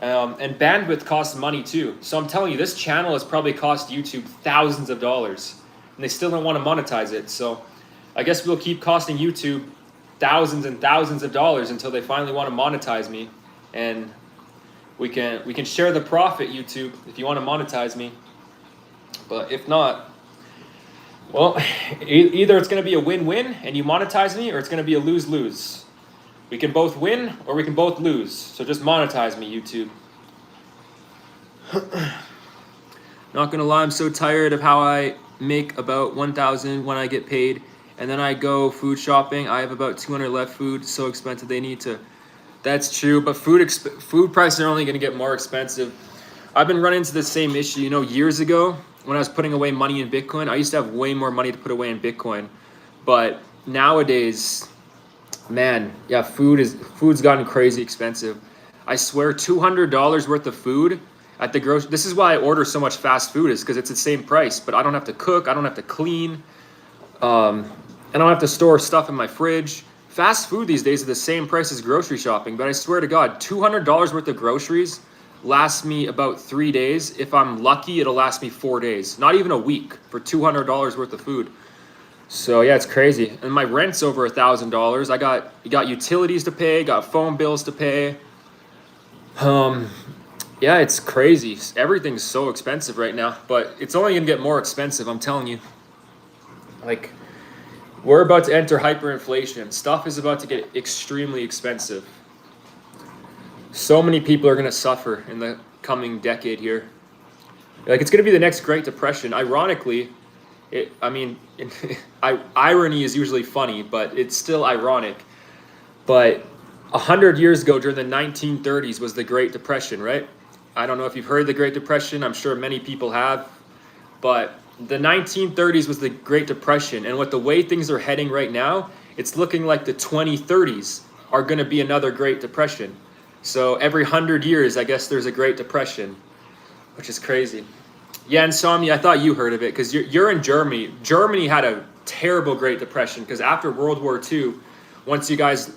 And bandwidth costs money too. So I'm telling you, this channel has probably cost YouTube thousands of dollars, and they still don't want to monetize it. So I guess we'll keep costing YouTube thousands and thousands of dollars until they finally want to monetize me, and we can share the profit, YouTube, if you want to monetize me. But if not, well, either it's going to be a win-win and you monetize me, or it's going to be a lose-lose. We can both win or we can both lose. So just monetize me, YouTube. Not gonna lie, I'm so tired of how I make about 1,000 when I get paid, and then I go food shopping. I have about 200 left. Food so expensive they need to. That's true, but food prices are only gonna get more expensive. I've been running into the same issue. You know, years ago when I was putting away money in Bitcoin, I used to have way more money to put away in Bitcoin, but nowadays, man, yeah, food's gotten crazy expensive. I swear, $200 worth of food at the grocery. This is why I order so much fast food, is because it's the same price, but I don't have to cook, I don't have to clean, I don't have to store stuff in my fridge. Fast food these days is the same price as grocery shopping, but I swear to God, $200 worth of groceries lasts me about 3 days. If I'm lucky, it'll last me 4 days. Not even a week for $200 worth of food. So yeah, it's crazy. And my rent's over $1,000. I got utilities to pay, got phone bills to pay. Yeah, it's crazy. Everything's so expensive right now, but it's only gonna get more expensive, I'm telling you. Like, we're about to enter hyperinflation. Stuff is about to get extremely expensive. So many people are gonna suffer in the coming decade here. Like, it's gonna be the next Great Depression. Ironically, irony is usually funny, but it's still ironic. But 100 years ago, during the 1930s, was the Great Depression, right? I don't know if you've heard of the Great Depression. I'm sure many people have. But the 1930s was the Great Depression. And with the way things are heading right now, it's looking like the 2030s are going to be another Great Depression. So every 100 years, I guess there's a Great Depression, which is crazy. Yeah, Insomnia, I thought you heard of it because you're in Germany. Germany had a terrible Great Depression because after World War II, once you guys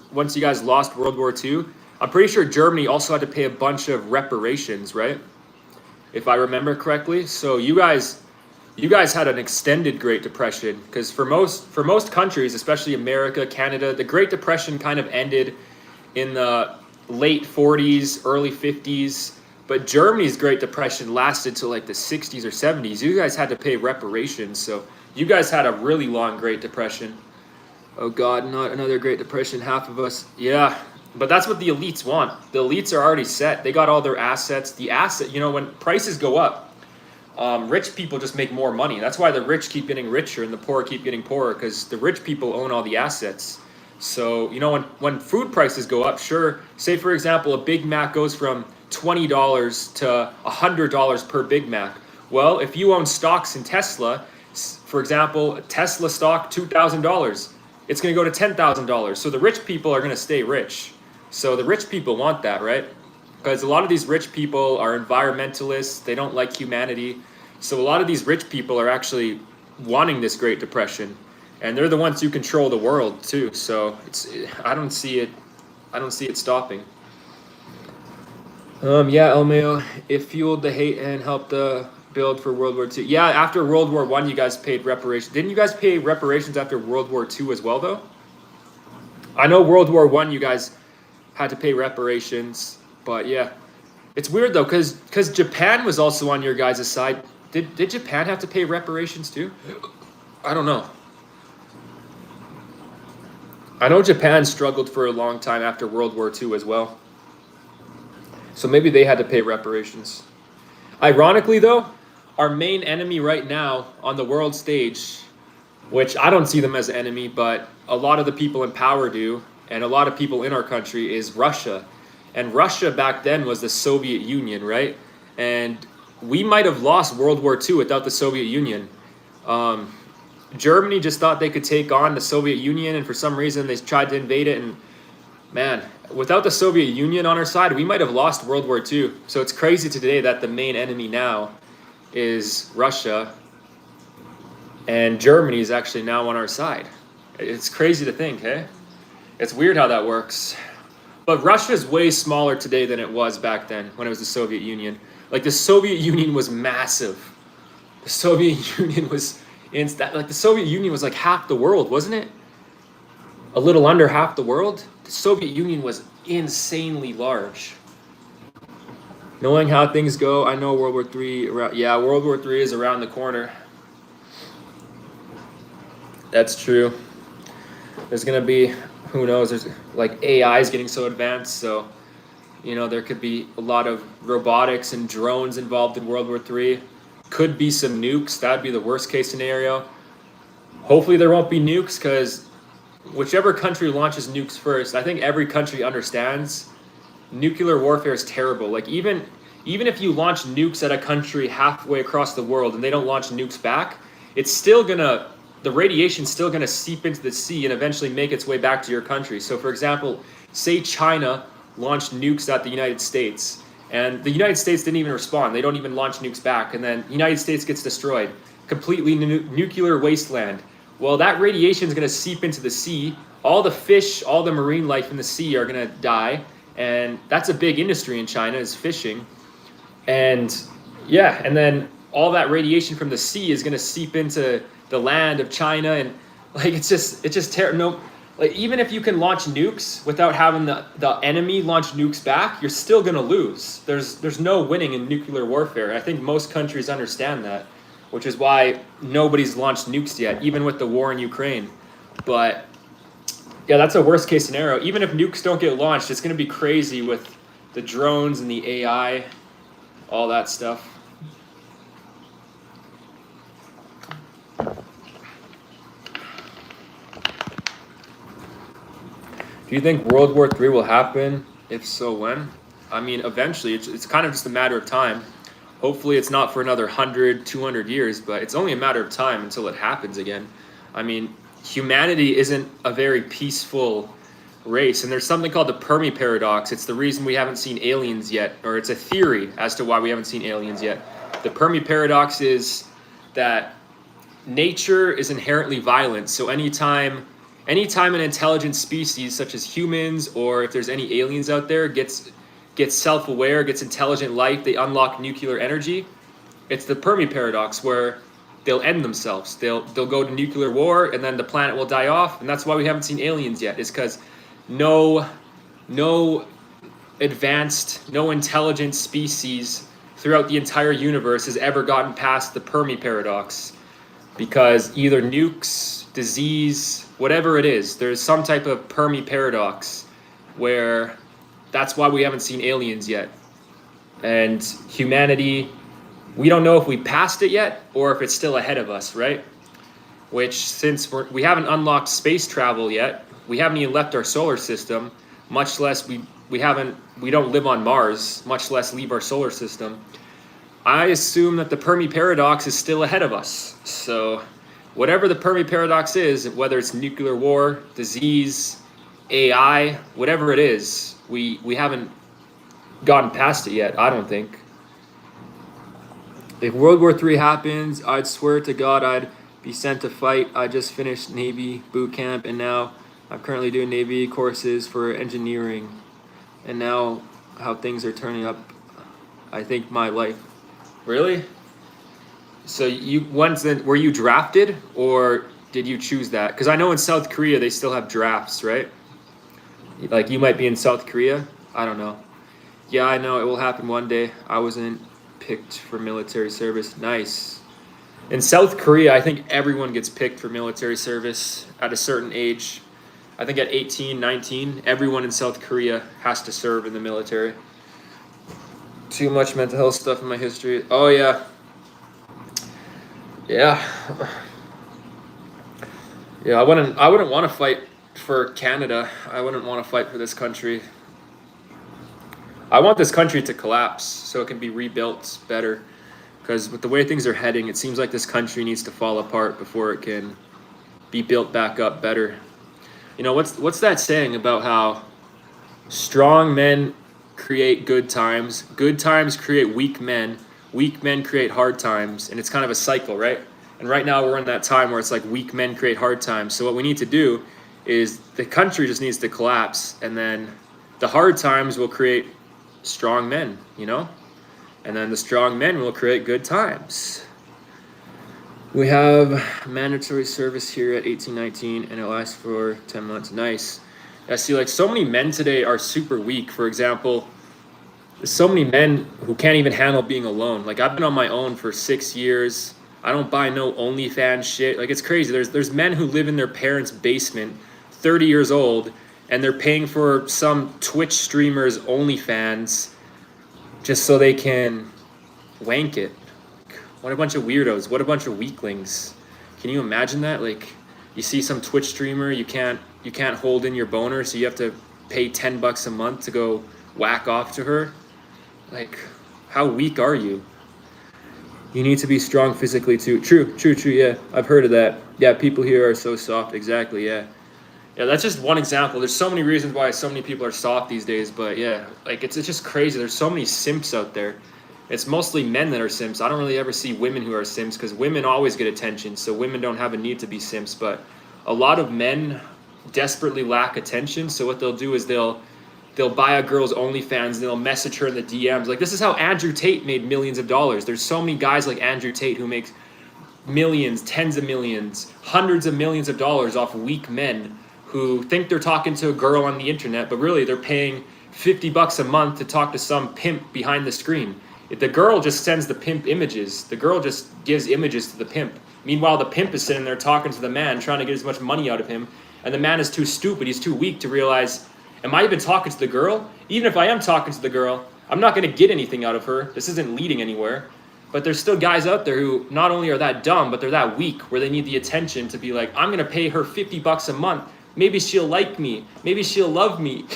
lost World War II, I'm pretty sure Germany also had to pay a bunch of reparations, right? If I remember correctly. So you guys had an extended Great Depression, because for most countries, especially America, Canada, the Great Depression kind of ended in the late 40s, early 50s. But Germany's Great Depression lasted till like the 60s or 70s. You guys had to pay reparations, so you guys had a really long Great Depression. Oh God, not another Great Depression. Half of us, yeah. But that's what the elites want. The elites are already set. They got all their assets. When prices go up, rich people just make more money. That's why the rich keep getting richer and the poor keep getting poorer, because the rich people own all the assets. So, when food prices go up, sure, say for example, a Big Mac goes from $20 to $100 per Big Mac. Well, if you own stocks in Tesla, for example, Tesla stock, $2,000, it's going to go to $10,000. So the rich people are going to stay rich. So the rich people want that, right? Because a lot of these rich people are environmentalists. They don't like humanity. So a lot of these rich people are actually wanting this Great Depression. And they're the ones who control the world too. So I don't see it stopping. Yeah, Elmeo, it fueled the hate and helped the build for World War II. Yeah, after World War I, you guys paid reparations. Didn't you guys pay reparations after World War II as well, though? I know World War I, you guys had to pay reparations, but yeah. It's weird, though, because Japan was also on your guys' side. Did Japan have to pay reparations, too? I don't know. I know Japan struggled for a long time after World War II as well. So maybe they had to pay reparations. Ironically, though, our main enemy right now on the world stage, which I don't see them as an enemy, but a lot of the people in power do, and a lot of people in our country, is Russia. And Russia back then was the Soviet Union, right? And we might have lost World War II without the Soviet Union. Germany just thought they could take on the Soviet Union, and for some reason they tried to invade it, and man, without the Soviet Union on our side, we might have lost World War II. So it's crazy today that the main enemy now is Russia, and Germany is actually now on our side. It's crazy to think, hey? It's weird how that works. But Russia is way smaller today than it was back then when it was the Soviet Union. Like, the Soviet Union was massive. The Soviet Union was the Soviet Union was like half the world, wasn't it? A little under half the world. The Soviet Union was insanely large. Knowing how things go, I know World War III. Yeah, World War III is around the corner. That's true. There's gonna be, who knows? There's like AI is getting so advanced, so there could be a lot of robotics and drones involved in World War III. Could be some nukes. That'd be the worst case scenario. Hopefully there won't be nukes, because whichever country launches nukes first, I think every country understands nuclear warfare is terrible. Like, even if you launch nukes at a country halfway across the world and they don't launch nukes back, the radiation's still gonna seep into the sea and eventually make its way back to your country. So for example, say China launched nukes at the United States, and the United States didn't even respond. They don't even launch nukes back, and then the United States gets destroyed. Completely nuclear wasteland. Well, that radiation is going to seep into the sea. All the fish, all the marine life in the sea are going to die. And that's a big industry in China, is fishing. And yeah, and then all that radiation from the sea is going to seep into the land of China. And like, it's just terrible. No, like, even if you can launch nukes without having the enemy launch nukes back, you're still going to lose. There's no winning in nuclear warfare. I think most countries understand that, which is why nobody's launched nukes yet, even with the war in Ukraine. But yeah, that's a worst case scenario. Even if nukes don't get launched, it's going to be crazy with the drones and the AI, all that stuff. Do you think World War III will happen? If so, when? I mean, eventually. It's kind of just a matter of time. Hopefully it's not for another 100, 200 years, but it's only a matter of time until it happens again. I mean, humanity isn't a very peaceful race, and there's something called the Fermi paradox. It's the reason we haven't seen aliens yet, or it's a theory as to why we haven't seen aliens yet. The Fermi paradox is that nature is inherently violent, so anytime anytime an intelligent species such as humans, or if there's any aliens out there, gets self-aware, gets intelligent life, they unlock nuclear energy. It's the Fermi paradox, where they'll end themselves. They'll go to nuclear war, and then the planet will die off. And that's why we haven't seen aliens yet. Is because no advanced, no intelligent species throughout the entire universe has ever gotten past the Fermi paradox, because either nukes, disease, whatever it is, there's some type of Fermi paradox where that's why we haven't seen aliens yet. And humanity, we don't know if we passed it yet or if it's still ahead of us, right? Which, since we haven't unlocked space travel yet, we haven't even left our solar system, much less we don't live on Mars, much less leave our solar system. I assume that the Fermi paradox is still ahead of us. So whatever the Fermi paradox is, whether it's nuclear war, disease, AI, whatever it is, we haven't gotten past it yet, I don't think. If World War III happens, I'd swear to God I'd be sent to fight. I just finished Navy boot camp, and now I'm currently doing Navy courses for engineering. And now how things are turning up, I think my life. Really? So were you drafted, or did you choose that? Because I know in South Korea they still have drafts, right? Like, you might be in South Korea. I don't know. Yeah, I know it will happen one day. I wasn't picked for military service. Nice. In South Korea, I think everyone gets picked for military service at a certain age. I think at 18, 19, everyone in South Korea has to serve in the military. Too much mental health stuff in my history. Oh, yeah. Yeah. Yeah, I wouldn't want to fight for Canada. I wouldn't want to fight for this country. I want this country to collapse so it can be rebuilt better. Because with the way things are heading, it seems like this country needs to fall apart before it can be built back up better. You know, what's that saying about how strong men create good times create weak men create hard times, and it's kind of a cycle, right? And right now we're in that time where it's like weak men create hard times. So what we need to do is the country just needs to collapse, and then the hard times will create strong men, you know? And then the strong men will create good times. We have mandatory service here at 18, 19, and it lasts for 10 months. Nice. I see, like, so many men today are super weak. For example, there's so many men who can't even handle being alone. Like, I've been on my own for 6 years. I don't buy no OnlyFans shit. Like, it's crazy. There's men who live in their parents' basement, 30 years old, and they're paying for some Twitch streamer's OnlyFans just so they can wank it. What a bunch of weirdos. What a bunch of weaklings. Can you imagine that? Like, you see some Twitch streamer, you can't hold in your boner, so you have to pay $10 a month to go whack off to her. Like, how weak are you? You need to be strong physically too. True, yeah. I've heard of that. Yeah, people here are so soft. Exactly, yeah. Yeah, that's just one example. There's so many reasons why so many people are soft these days, but yeah, like, it's just crazy. There's so many simps out there. It's mostly men that are simps. I don't really ever see women who are simps, because women always get attention, so women don't have a need to be simps. But a lot of men desperately lack attention, so what they'll do is they'll buy a girl's OnlyFans and they'll message her in the DMs. Like, this is how Andrew Tate made millions of dollars. There's so many guys like Andrew Tate who makes millions, tens of millions, hundreds of millions of dollars off weak men who think they're talking to a girl on the internet, but really they're paying $50 a month to talk to some pimp behind the screen. If the girl just sends the pimp images, the girl just gives images to the pimp. Meanwhile, the pimp is sitting there talking to the man, trying to get as much money out of him, and the man is too stupid, he's too weak to realize, am I even talking to the girl? Even if I am talking to the girl, I'm not going to get anything out of her. This isn't leading anywhere. But there's still guys out there who not only are that dumb, but they're that weak, where they need the attention to be like, I'm going to pay her $50 a month. Maybe she'll like me. Maybe she'll love me.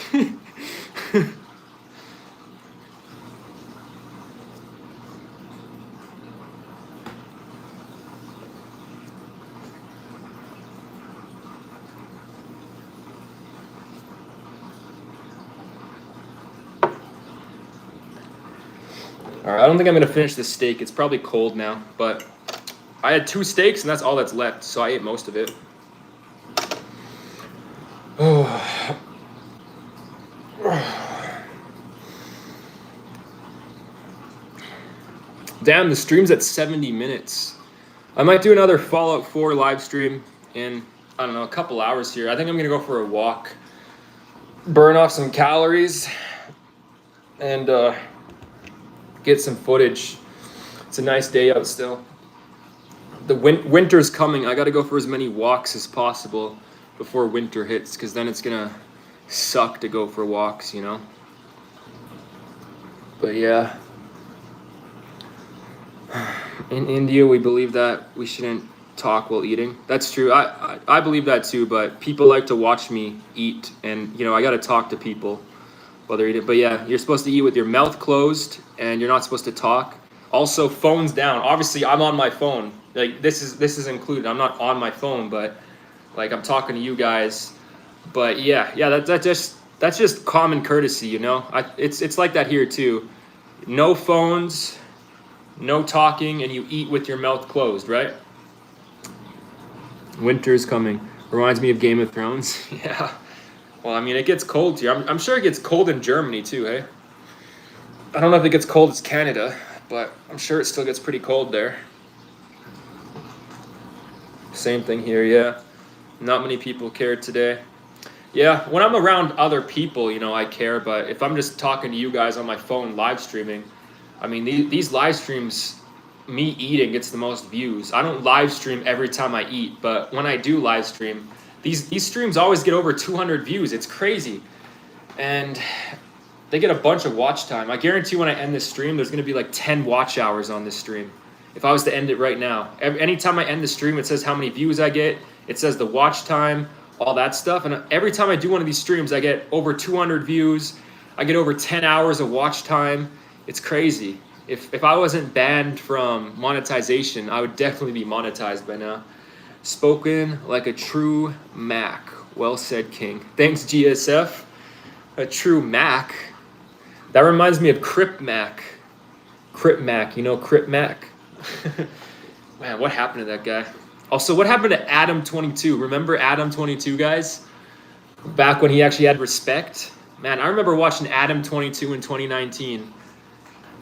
Alright, I don't think I'm going to finish this steak. It's probably cold now, but I had 2 steaks and that's all that's left, so I ate most of it. Damn, the stream's at 70 minutes. I might do another Fallout 4 live stream in, I don't know, a couple hours here. I think I'm gonna go for a walk, burn off some calories, and get some footage. It's a nice day out still. The winter's coming. I gotta go for as many walks as possible before winter hits, because then it's gonna suck to go for walks, you know? But yeah. In India, we believe that we shouldn't talk while eating. That's true. I believe that too, but people like to watch me eat, and you know, I gotta talk to people while they're eating. But yeah, you're supposed to eat with your mouth closed, and you're not supposed to talk. Also, phones down. Obviously, I'm on my phone. Like this is included. I'm not on my phone, but like I'm talking to you guys. But yeah, that's just common courtesy, you know. It's like that here too. No phones, no talking, and you eat with your mouth closed, right? Winter is coming. Reminds me of Game of Thrones. Yeah. Well, I mean, it gets cold here. I'm sure it gets cold in Germany too, hey? I don't know if it gets cold as Canada, but I'm sure it still gets pretty cold there. Same thing here, yeah. Not many people care today. Yeah, when I'm around other people, you know, I care, but if I'm just talking to you guys on my phone live streaming, I mean, these live streams, me eating gets the most views. I don't live stream every time I eat, but when I do live stream, these streams always get over 200 views. It's crazy. And they get a bunch of watch time. I guarantee when I end this stream, there's going to be like 10 watch hours on this stream. If I was to end it right now. Anytime I end the stream, it says how many views I get. It says the watch time, all that stuff. And every time I do one of these streams, I get over 200 views. I get over 10 hours of watch time. It's crazy. If I wasn't banned from monetization, I would definitely be monetized by now. Spoken like a true Mac. Well said, King. Thanks, GSF. A true Mac. That reminds me of Crip Mac. Crip Mac, you know Crip Mac? Man, what happened to that guy? Also, what happened to Adam22? Remember Adam22, guys? Back when he actually had respect? Man, I remember watching Adam22 in 2019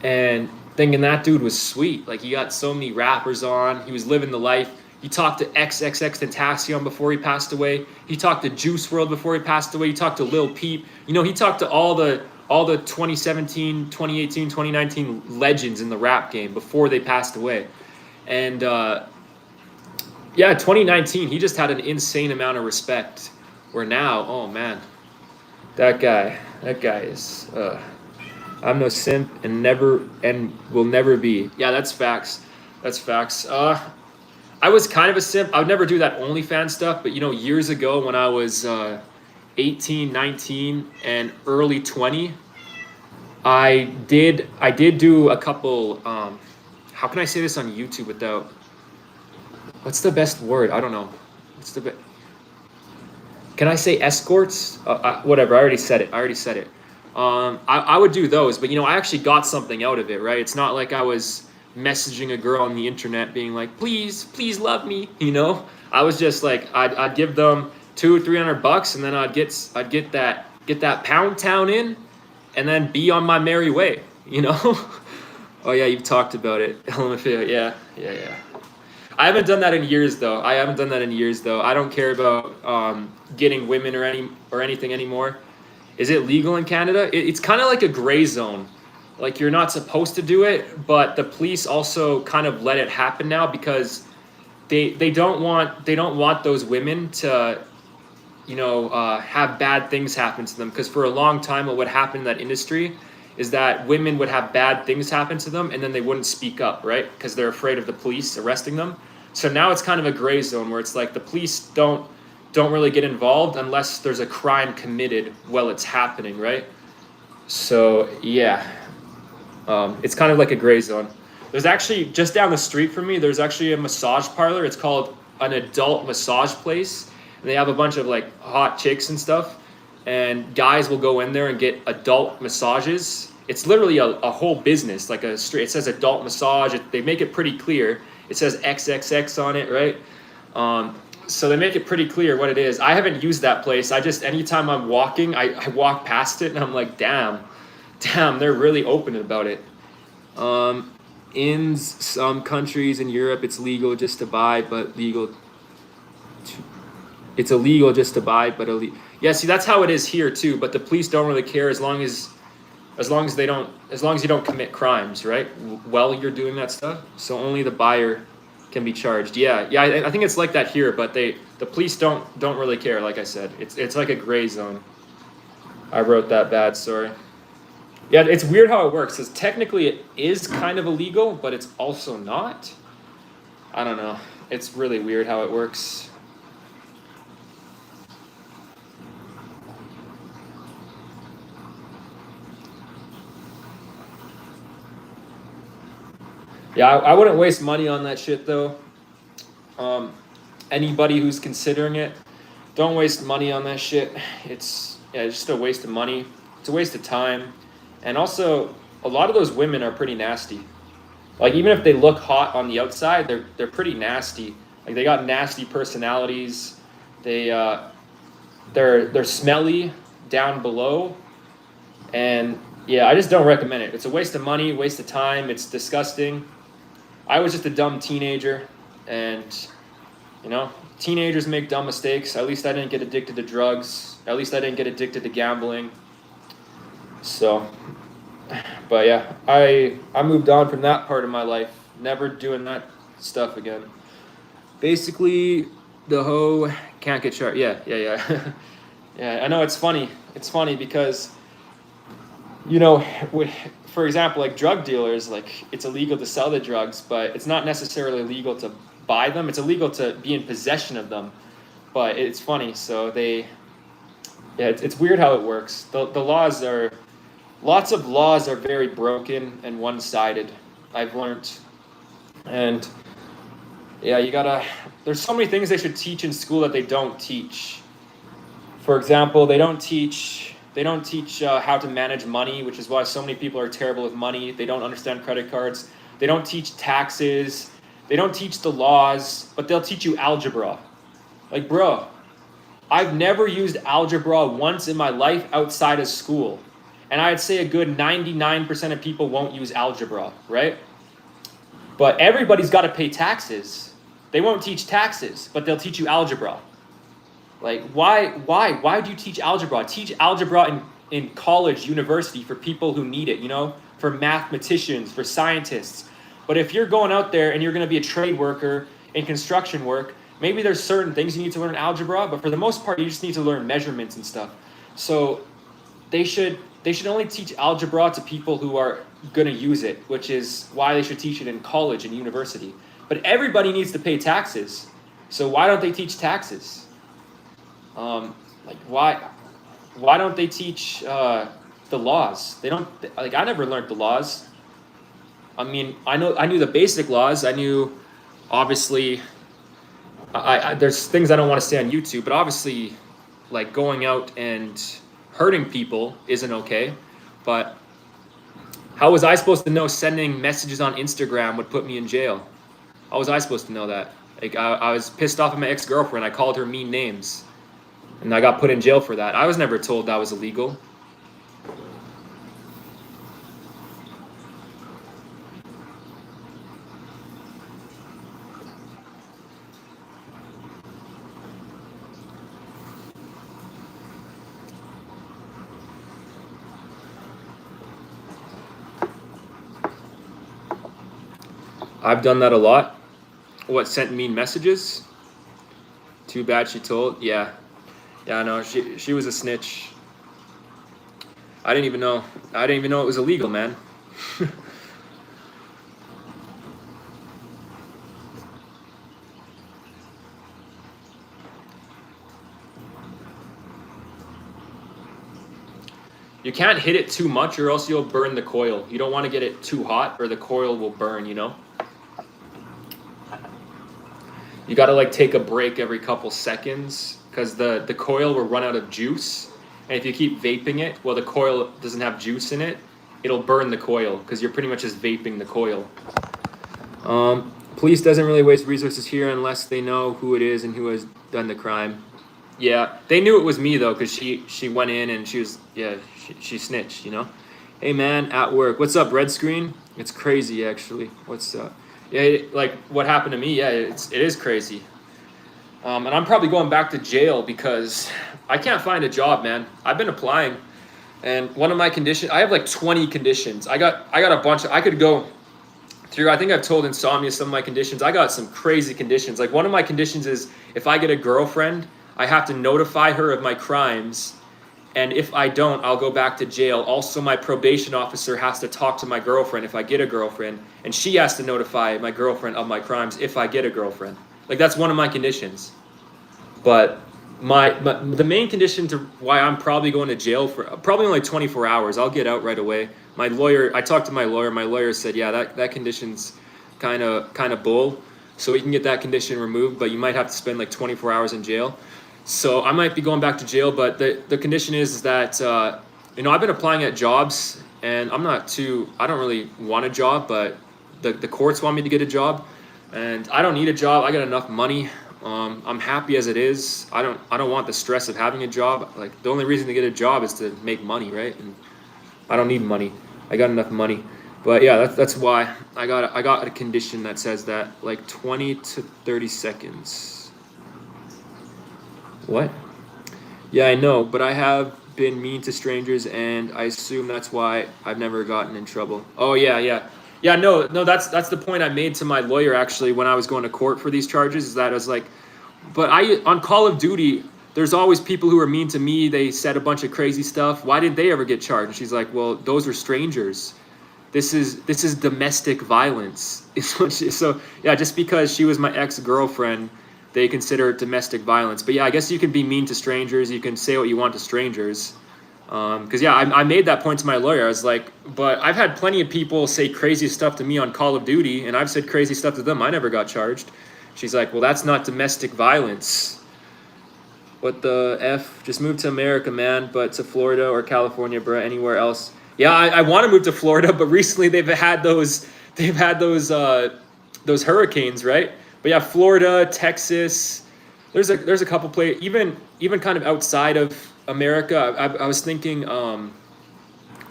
and thinking that dude was sweet. Like, he got so many rappers on. He was living the life. He talked to XXXTentacion before he passed away. He talked to Juice WRLD before he passed away. He talked to Lil Peep. You know, he talked to all the 2017, 2018, 2019 legends in the rap game before they passed away. And yeah, 2019, he just had an insane amount of respect. Where now, oh man, that guy is, I'm no simp and will never be. Yeah, that's facts. That's facts. I was kind of a simp. I would never do that OnlyFans stuff, but you know, years ago when I was 18, 19, and early 20, I did do a couple, how can I say this on YouTube without, what's the best word? I don't know. Can I say escorts? Whatever, I already said it. I would do those, but you know, I actually got something out of it, right? It's not like I was messaging a girl on the internet being like, please love me, you know? I was just like, I'd give them $200 or $300, and then I'd get that pound town in, and then be on my merry way, you know? Oh yeah, you've talked about it. Yeah. I haven't done that in years though. I don't care about getting women or anything anymore. Is it legal in Canada? It's kind of like a gray zone. Like, you're not supposed to do it, but the police also kind of let it happen now because they don't want those women to, you know, have bad things happen to them. Because for a long time, what would happen in that industry is that women would have bad things happen to them, and then they wouldn't speak up, right? Because they're afraid of the police arresting them. So now it's kind of a gray zone where it's like the police don't really get involved unless there's a crime committed while it's happening, right? So yeah, it's kind of like a gray zone. There's actually, just down the street from me, there's actually a massage parlor. It's called an adult massage place. And they have a bunch of like hot chicks and stuff. And guys will go in there and get adult massages. It's literally a whole business, like it says adult massage. They make it pretty clear. It says XXX on it, right? So they make it pretty clear what it is. I haven't used that place. Anytime I'm walking, I walk past it and I'm like, damn, they're really open about it. In some countries in Europe, it's legal just to buy, but it's illegal just to buy, but illegal. Yeah, see, that's how it is here too. But the police don't really care as long as you don't commit crimes, right? While you're doing that stuff, so only the buyer can be charged. Yeah, I think it's like that here, but the police don't really care. Like I said, it's like a gray zone. I wrote that bad, sorry. Yeah, it's weird how it works, because technically it is kind of illegal, but it's also not. I don't know. It's really weird how it works. Yeah, I wouldn't waste money on that shit, though. Anybody who's considering it, don't waste money on that shit. It's just a waste of money. It's a waste of time. And also, a lot of those women are pretty nasty. Like, even if they look hot on the outside, they're pretty nasty. Like, they got nasty personalities. They're smelly down below. And yeah, I just don't recommend it. It's a waste of money, waste of time. It's disgusting. I was just a dumb teenager, and teenagers make dumb mistakes. At least I didn't get addicted to drugs. At least I didn't get addicted to gambling. So, but yeah, I moved on from that part of my life. Never doing that stuff again. Basically, the hoe can't get charged. Yeah. Yeah, I know it's funny. It's funny because, for example, like drug dealers, like it's illegal to sell the drugs, but it's not necessarily legal to buy them. It's illegal to be in possession of them, but it's funny. So it's weird how it works. The laws are, lots of laws are very broken and one-sided, I've learned. And yeah, there's so many things they should teach in school that they don't teach. For example, they don't teach how to manage money, which is why so many people are terrible with money. They don't understand credit cards. They don't teach taxes. They don't teach the laws, but they'll teach you algebra. Like, bro, I've never used algebra once in my life outside of school. And I'd say a good 99% of people won't use algebra, right? But everybody's got to pay taxes. They won't teach taxes, but they'll teach you algebra. Like, why do you teach algebra? Teach algebra in college, university, for people who need it, for mathematicians, for scientists. But if you're going out there and you're going to be a trade worker in construction work, maybe there's certain things you need to learn algebra, but for the most part, you just need to learn measurements and stuff. So they should only teach algebra to people who are going to use it, which is why they should teach it in college and university. But everybody needs to pay taxes. So why don't they teach taxes? Why don't they teach the laws? They don't. Like, I never learned the laws. I mean, I knew the basic laws. I knew, obviously, there's things I don't want to say on YouTube, but obviously, like, going out and hurting people isn't okay. But how was I supposed to know sending messages on Instagram would put me in jail? How was I supposed to know that? Like, I was pissed off at my ex-girlfriend. I called her mean names, and I got put in jail for that. I was never told that was illegal. I've done that a lot. What, sent mean messages? Too bad she told. Yeah, no, she was a snitch. I didn't even know it was illegal, man. You can't hit it too much or else you'll burn the coil. You don't want to get it too hot or the coil will burn, You got to like take a break every couple seconds because the coil will run out of juice. And if you keep vaping it, well, the coil doesn't have juice in it, it'll burn the coil because you're pretty much just vaping the coil. Police doesn't really waste resources here unless they know who it is and who has done the crime. Yeah, they knew it was me though because she went in and she snitched, Hey man, at work. What's up, Red Screen? It's crazy, actually. What's like what happened to me? Yeah, it is crazy. And I'm probably going back to jail because I can't find a job, man. I've been applying, and one of my conditions, I have like 20 conditions. I got a bunch. I could go through. I think I've told Insomnia some of my conditions. I got some crazy conditions. Like one of my conditions is if I get a girlfriend, I have to notify her of my crimes. And if I don't, I'll go back to jail. Also, my probation officer has to talk to my girlfriend if I get a girlfriend. And she has to notify my girlfriend of my crimes if I get a girlfriend. Like, that's one of my conditions. But the main condition to why I'm probably going to jail for probably only 24 hours. I'll get out right away. My lawyer, I talked to my lawyer. My lawyer said, yeah, that condition's kind of bull. So we can get that condition removed, but you might have to spend like 24 hours in jail. So I might be going back to jail, but the condition is that, I've been applying at jobs, and I don't really want a job, but the courts want me to get a job, and I don't need a job. I got enough money. I'm happy as it is. I don't want the stress of having a job. Like, the only reason to get a job is to make money, right? And I don't need money. I got enough money. But yeah, that's why I got a condition that says that, like 20 to 30 seconds. What? Yeah, I know, but I have been mean to strangers, and I assume that's why I've never gotten in trouble. Oh yeah. No, that's the point I made to my lawyer actually when I was going to court for these charges. Is that I was like, but on Call of Duty, there's always people who are mean to me. They said a bunch of crazy stuff. Why didn't they ever get charged? And she's like, well, those are strangers. This is domestic violence. So yeah, just because she was my ex-girlfriend, they consider it domestic violence. But yeah, I guess you can be mean to strangers. You can say what you want to strangers. Because yeah, I made that point to my lawyer. I was like, but I've had plenty of people say crazy stuff to me on Call of Duty, and I've said crazy stuff to them. I never got charged. She's like, well, that's not domestic violence. What the F? Just move to America, man. But to Florida or California, bro, anywhere else. Yeah, I want to move to Florida, but recently they've had those hurricanes, right? But yeah, Florida, Texas, there's a couple places, even kind of outside of America. I was thinking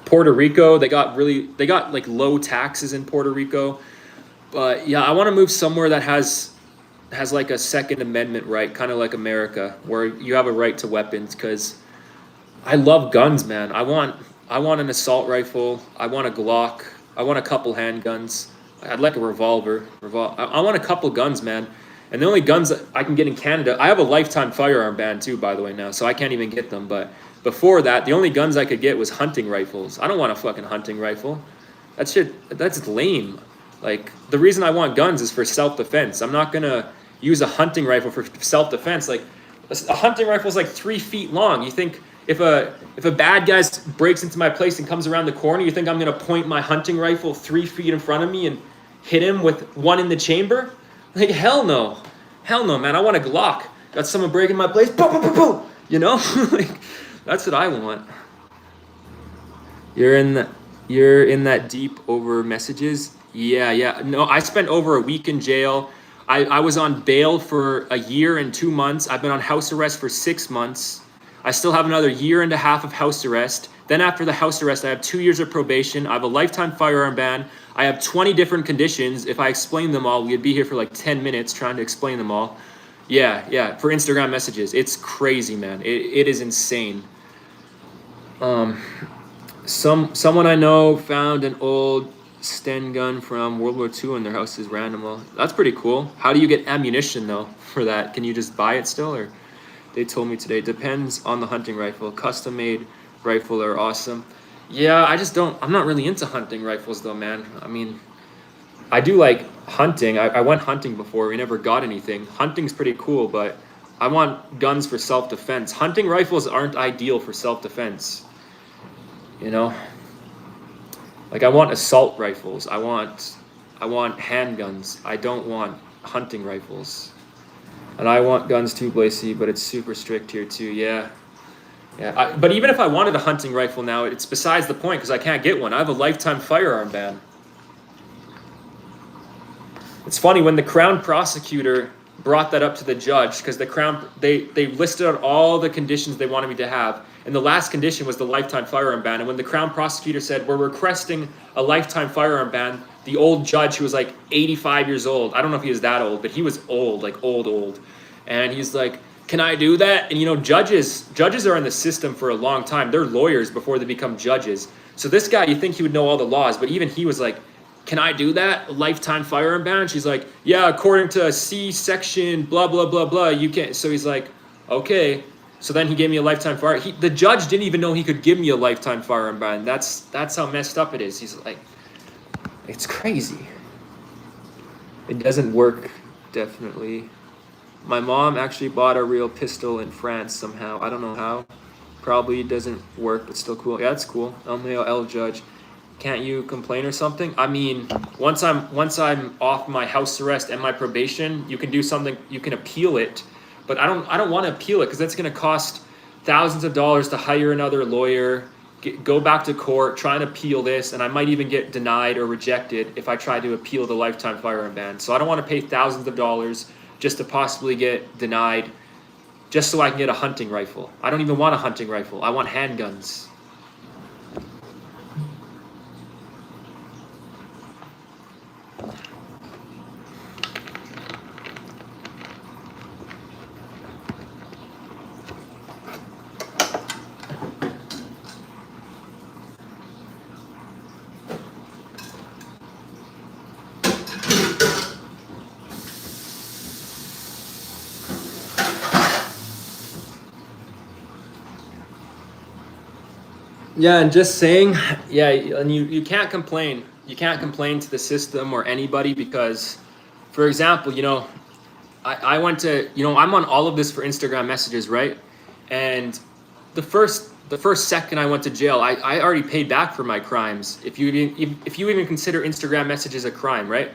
Puerto Rico. They got like low taxes in Puerto Rico. But yeah, I want to move somewhere that has like a Second Amendment right, kind of like America, where you have a right to weapons. Because I love guns, man. I want an assault rifle. I want a Glock. I want a couple handguns. I'd like a revolver. I want a couple guns, man. And the only guns that I can get in Canada, I have a lifetime firearm ban too, by the way, now, so I can't even get them. But before that, the only guns I could get was hunting rifles. I don't want a fucking hunting rifle. That's lame. Like, the reason I want guns is for self-defense. I'm not gonna use a hunting rifle for self-defense. Like, a hunting rifle is like 3 feet long. You think if a bad guy breaks into my place and comes around the corner, you think I'm gonna point my hunting rifle 3 feet in front of me and hit him with one in the chamber? Like, hell no, man. I want a Glock. Got someone breaking my place, boom, boom, boom, boom. You know, like, that's what I want. You're in that deep over messages. Yeah. No, I spent over a week in jail. I was on bail for a year and 2 months. I've been on house arrest for 6 months. I still have another year and a half of house arrest. Then after the house arrest, I have 2 years of probation. I have a lifetime firearm ban. I have 20 different conditions. If I explained them all, we'd be here for like 10 minutes trying to explain them all. Yeah, for Instagram messages. It's crazy, man. It is insane. Someone I know found an old Sten gun from World War II in their house is random. That's pretty cool. How do you get ammunition, though, for that? Can you just buy it still, or... They told me today, depends on the hunting rifle. Custom-made rifle are awesome. Yeah, I'm not really into hunting rifles though, man. I mean, I do like hunting. I went hunting before. We never got anything. Hunting's pretty cool, but I want guns for self-defense. Hunting rifles aren't ideal for self-defense. You know? Like, I want assault rifles. I want handguns. I don't want hunting rifles. And I want guns too, Blacy, but it's super strict here too. Yeah. But even if I wanted a hunting rifle now, it's besides the point because I can't get one. I have a lifetime firearm ban. It's funny when the Crown prosecutor brought that up to the judge because the Crown they listed out all the conditions they wanted me to have, And the last condition was the lifetime firearm ban. And when the Crown prosecutor said, we're requesting a lifetime firearm ban, the old judge, who was like 85 years old, I don't know if he was that old, but he was old, like old. And he's like, can I do that? And you know, judges are in the system for a long time. They're lawyers before they become judges. So this guy, you think he would know all the laws, but even he was like, can I do that? A lifetime firearm ban? She's like, yeah, according to C section, blah, blah, blah, blah, you can't. So he's like, okay. So then he gave me a lifetime firearm. The judge didn't even know he could give me a lifetime firearm ban. That's how messed up it is. He's like, it's crazy. It doesn't work, definitely. My mom actually bought a real pistol in France somehow. I don't know how. Probably doesn't work, but still cool. Yeah, that's cool. L judge. Can't you complain or something? I mean, once I'm off my house arrest and my probation, you can do something. You can appeal it, but I don't want to appeal it because that's going to cost thousands of dollars to hire another lawyer, go back to court, try and appeal this, and I might even get denied or rejected if I try to appeal the lifetime firearm ban. So I don't want to pay thousands of dollars just to possibly get denied, just so I can get a hunting rifle. I don't even want a hunting rifle. I want handguns. Yeah, and just saying, yeah, and you can't complain. You can't complain to the system or anybody because, for example, you know, I went to, you know, I'm on all of this for Instagram messages, right? And the first second I went to jail, I already paid back for my crimes. If you even consider Instagram messages a crime, right?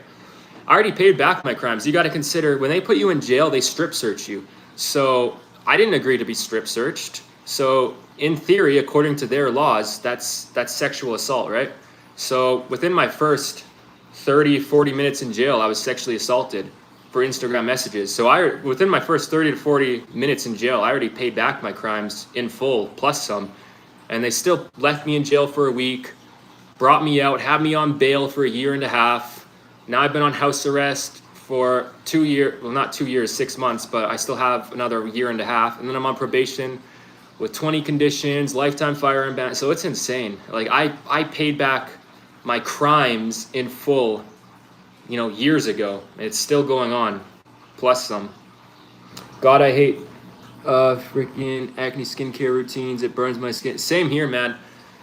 I already paid back my crimes. You got to consider when they put you in jail, they strip search you. So I didn't agree to be strip searched. So in theory, according to their laws, that's sexual assault, right? So within my first 30, 40 minutes in jail, I was sexually assaulted for Instagram messages. So within my first 30 to 40 minutes in jail, I already paid back my crimes in full, plus some. And they still left me in jail for a week, brought me out, had me on bail for a year and a half. Now I've been on house arrest for 2 years, well, not 2 years, 6 months, but I still have another year and a half. And then I'm on probation with 20 conditions, lifetime firearm ban. So it's insane. Like I paid back my crimes in full, you know, years ago. It's still going on, plus some. God, I hate freaking acne skincare routines. It burns my skin. Same here, man.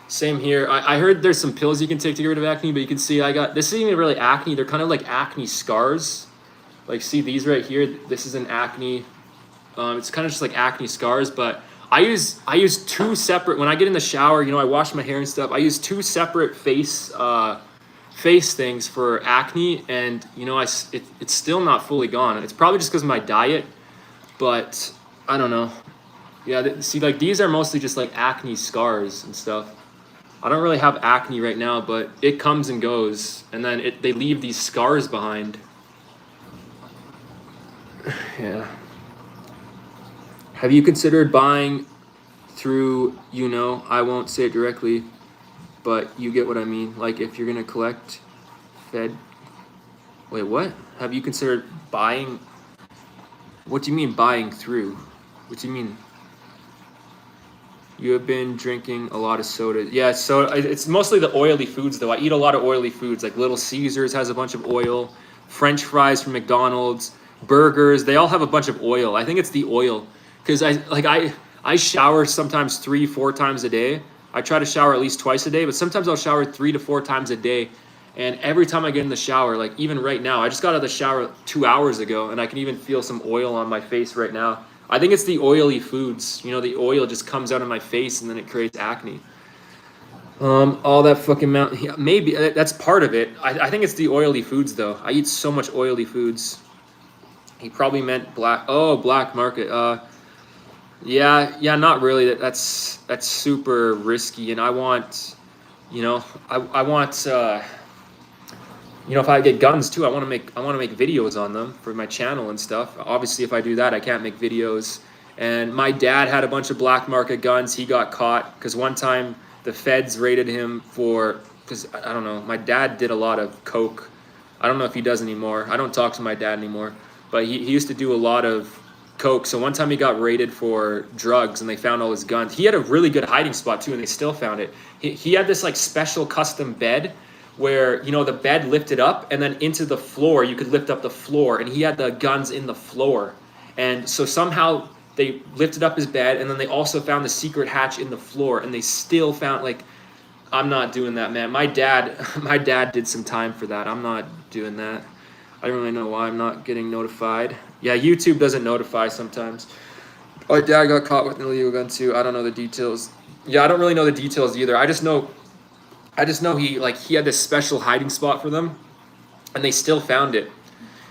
Same here. I heard there's some pills you can take to get rid of acne, but you can see this isn't even really acne. They're kind of like acne scars. Like, see these right here? This is an acne. It's kind of just like acne scars, but I use two separate, when I get in the shower, you know, I wash my hair and stuff. I use two separate face things for acne, and you know, it's still not fully gone. It's probably just because of my diet, but I don't know. Yeah, see, like these are mostly just like acne scars and stuff. I don't really have acne right now, but it comes and goes, and then they leave these scars behind. Yeah. Have you considered buying through, you know, I won't say it directly, but you get what I mean. Like if you're going to collect Fed. Wait, what? Have you considered buying? What do you mean buying through? What do you mean? You have been drinking a lot of soda. Yeah, so it's mostly the oily foods though. I eat a lot of oily foods. Like Little Caesars has a bunch of oil. French fries from McDonald's. Burgers, they all have a bunch of oil. I think it's the oil. Because I shower sometimes 3-4 times a day. I try to shower at least twice a day, but sometimes I'll shower 3 to 4 times a day. And every time I get in the shower, like even right now, I just got out of the shower 2 hours ago, and I can even feel some oil on my face right now. I think it's the oily foods. You know, the oil just comes out of my face, and then it creates acne. All that fucking mountain. Yeah, maybe that's part of it. I think it's the oily foods though. I eat so much oily foods. He probably meant black. Oh, black market. Yeah, not really. That's super risky, and I want, you know, I want, you know, if I get guns too, I want to make videos on them for my channel and stuff. Obviously, if I do that, I can't make videos And my dad had a bunch of black market guns. He got caught because one time the feds raided him for, because I don't know, my dad did a lot of coke. I don't know if he does anymore. I don't talk to my dad anymore, but he used to do a lot of coke. So one time he got raided for drugs and they found all his guns. He had a really good hiding spot too, and they still found it. He had this like special custom bed where, you know, the bed lifted up and then into the floor, you could lift up the floor, and he had the guns in the floor. And so somehow they lifted up his bed, and then they also found the secret hatch in the floor, and they still found, like, I'm not doing that, man. My dad did some time for that. I'm not doing that. I don't really know why I'm not getting notified. Yeah, YouTube doesn't notify sometimes. My dad got caught with an illegal gun too. I don't know the details. Yeah, I don't really know the details either. I just know he had this special hiding spot for them, and they still found it.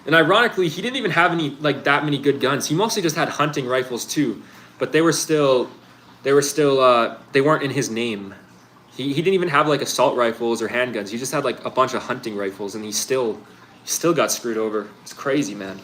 And ironically, he didn't even have any that many good guns. He mostly just had hunting rifles too, but they weren't in his name. He didn't even have like assault rifles or handguns. He just had like a bunch of hunting rifles, and he still got screwed over. It's crazy, man.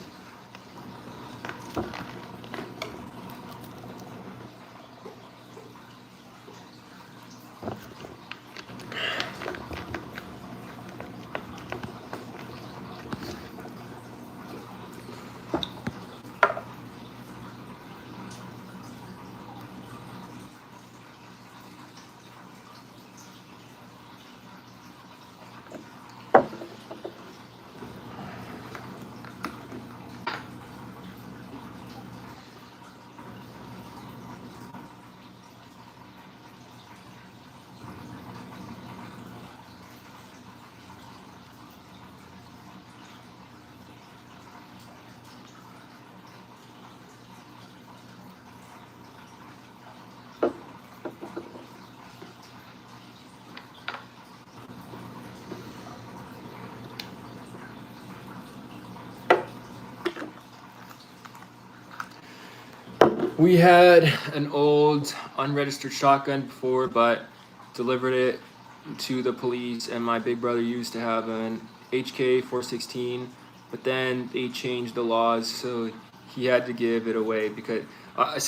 We had an old unregistered shotgun before, but delivered it to the police, and my big brother used to have an HK 416, but then they changed the laws, so he had to give it away because I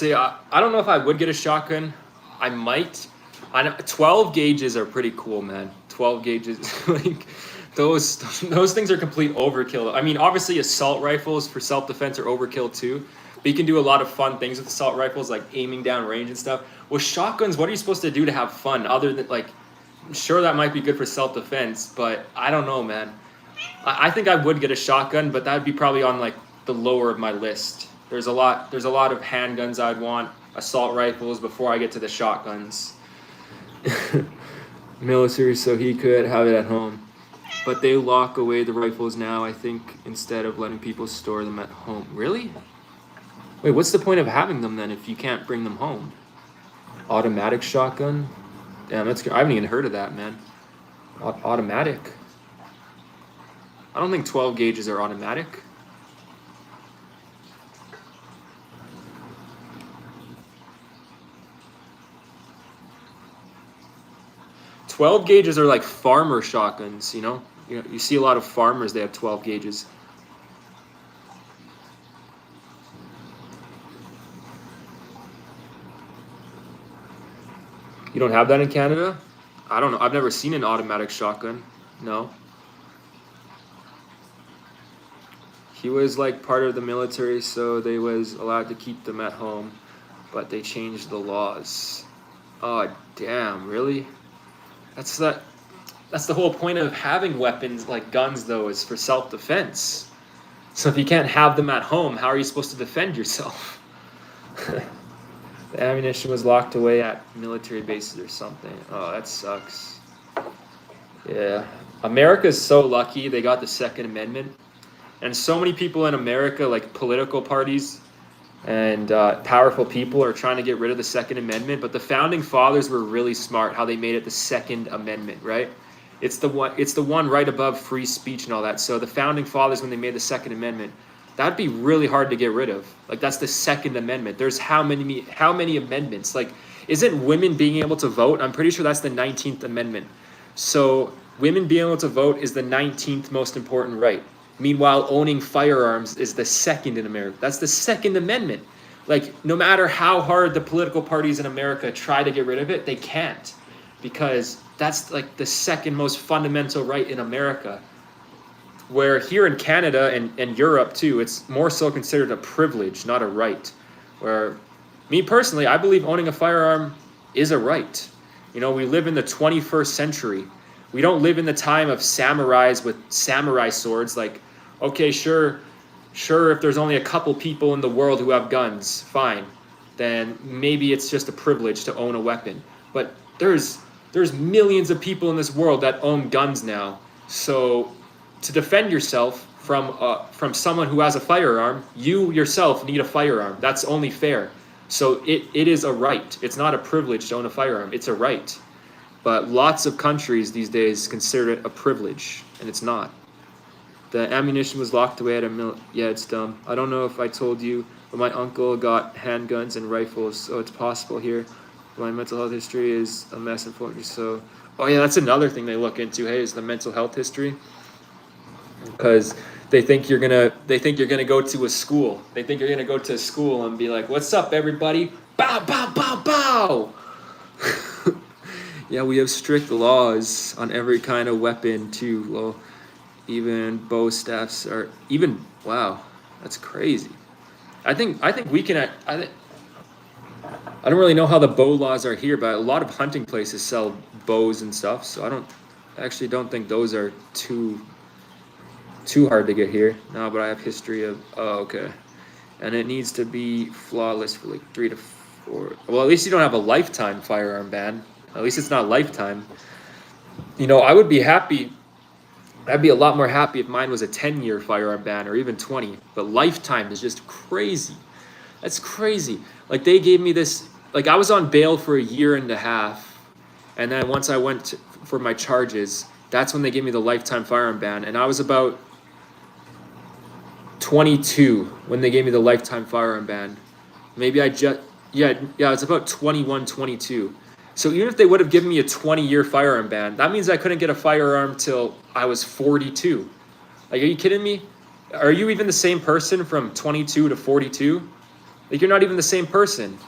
don't know if I would get a shotgun. I might. 12 gauges are pretty cool, man. 12 gauges, like those things are complete overkill. I mean, obviously assault rifles for self-defense are overkill too. But you can do a lot of fun things with assault rifles, like aiming down range and stuff. With shotguns, what are you supposed to do to have fun other than, like, I'm sure that might be good for self-defense, but I don't know, man. I think I would get a shotgun, but that would be probably on, like, the lower of my list. There's a lot of handguns I'd want, assault rifles, before I get to the shotguns. Military, so he could have it at home. But they lock away the rifles now, I think, instead of letting people store them at home. Really? Wait, what's the point of having them then if you can't bring them home? Automatic shotgun? Damn, I haven't even heard of that, man. Automatic? I don't think 12 gauges are automatic. .12 gauges are like farmer shotguns, you know? You see a lot of farmers, they have 12 gauges. You don't have that in Canada? I don't know. I've never seen an automatic shotgun. No. He was like part of the military, so they was allowed to keep them at home, but they changed the laws. Oh, damn, really? That's the whole point of having weapons like guns, though, is for self-defense. So if you can't have them at home, how are you supposed to defend yourself? The ammunition was locked away at military bases or something. Oh, that sucks. Yeah. America's so lucky they got the Second Amendment. And so many people in America, like political parties and powerful people, are trying to get rid of the Second Amendment. But the Founding Fathers were really smart how they made it the Second Amendment, right? It's the one right above free speech and all that. So the Founding Fathers, when they made the Second Amendment, that'd be really hard to get rid of. Like, that's the Second Amendment. There's how many amendments? Like, isn't women being able to vote? I'm pretty sure that's the 19th Amendment. So women being able to vote is the 19th most important right. Meanwhile, owning firearms is the second in America. That's the Second Amendment. like, no matter how hard the political parties in America try to get rid of it, they can't, because that's like the second most fundamental right in America. Where here in Canada and Europe too, it's more so considered a privilege, not a right. Where, me personally, I believe owning a firearm is a right. You know, we live in the 21st century. We don't live in the time of samurais with samurai swords. Like, okay, sure, if there's only a couple people in the world who have guns, fine. Then maybe it's just a privilege to own a weapon. But there's millions of people in this world that own guns now. So to defend yourself from someone who has a firearm, you yourself need a firearm. That's only fair. So it is a right. It's not a privilege to own a firearm. It's a right. But lots of countries these days consider it a privilege, and it's not. The ammunition was locked away at a yeah, it's dumb. I don't know if I told you, but my uncle got handguns and rifles, so it's possible here. My mental health history is a mess, unfortunately. So, oh yeah, that's another thing they look into. Hey, is the mental health history? Because they think you're gonna go to a school. They think you're gonna go to a school and be like, "What's up, everybody? Bow, bow, bow, bow." Yeah, we have strict laws on every kind of weapon too. Well, even bow staffs are even. Wow, that's crazy. I think we can. I don't really know how the bow laws are here, but a lot of hunting places sell bows and stuff. So I actually don't think those are too hard to get here. No, but I have history of. Oh, okay. And it needs to be flawless for like 3 to 4. Well, at least you don't have a lifetime firearm ban. At least it's not lifetime. You know, I would be happy. I'd be a lot more happy if mine was a 10-year firearm ban or even 20. But lifetime is just crazy. That's crazy. Like, they gave me this. Like, I was on bail for a year and a half, and then once I went for my charges, that's when they gave me the lifetime firearm ban, and I was about 22 when they gave me the lifetime firearm ban. Maybe it's about 21, 22. So even if they would have given me a 20-year firearm ban, that means I couldn't get a firearm till I was 42. Like, are you kidding me? Are you even the same person from 22 to 42? Like, you're not even the same person.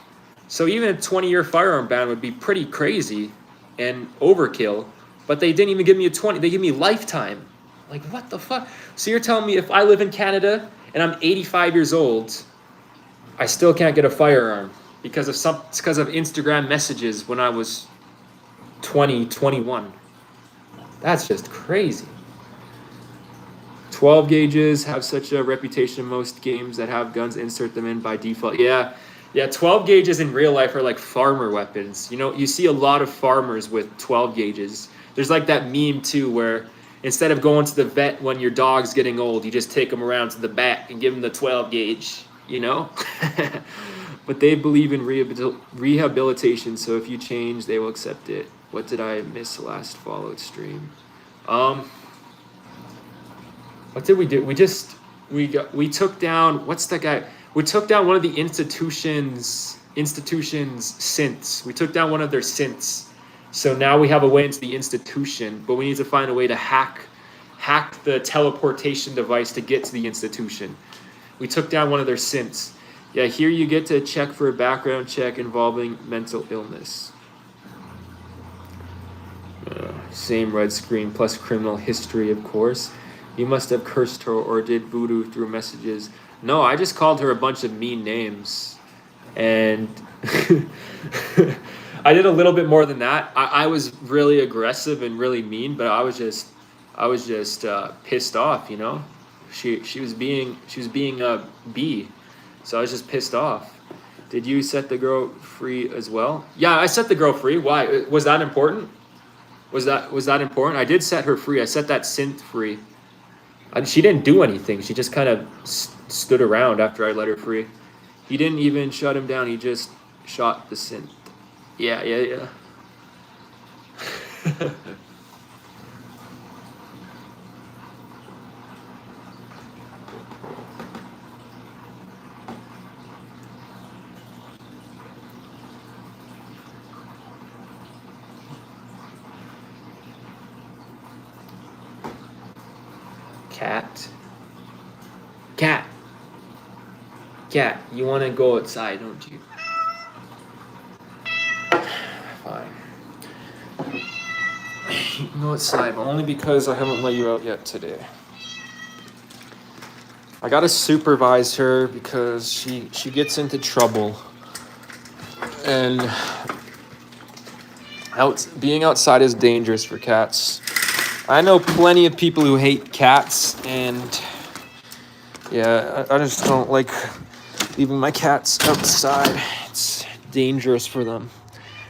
So even a 20-year firearm ban would be pretty crazy and overkill, but they didn't even give me a 20. They gave me lifetime. Like, what the fuck? So you're telling me if I live in Canada and I'm 85 years old, I still can't get a firearm because of Instagram messages when I was 20, 21. That's just crazy. 12 gauges have such a reputation in most games that have guns insert them in by default. Yeah, 12 gauges in real life are like farmer weapons. You know, you see a lot of farmers with 12 gauges. There's like that meme too where instead of going to the vet when your dog's getting old, you just take them around to the back and give them the 12 gauge, you know? But they believe in rehabilitation, so if you change, they will accept it. What did I miss last followed stream? What did we do? We took down, what's that guy? We took down one of the institution's synths. We took down one of their synths. So now we have a way into the institution, but we need to find a way to hack the teleportation device to get to the institution. We took down one of their synths. Yeah, here you get to check for a background check involving mental illness. Same red screen plus criminal history, of course. You must have cursed her or did voodoo through messages. No, I just called her a bunch of mean names. And I did a little bit more than that. I was really aggressive and really mean, but I was just pissed off, you know? She was being a bee. So I was just pissed off. Did you set the girl free as well? Yeah, I set the girl free. Why? Was that important? Was that important? I did set her free. I set that synth free. She didn't do anything. She just kind of stood around after I let her free. He didn't even shut him down. He just shot the synth. Yeah. Cat. Cat, you want to go outside, don't you? Fine. You can go outside, but only because I haven't let you out yet today. I gotta supervise her because she gets into trouble. And being outside is dangerous for cats. I know plenty of people who hate cats, and yeah, I just don't like leaving my cats outside. It's dangerous for them.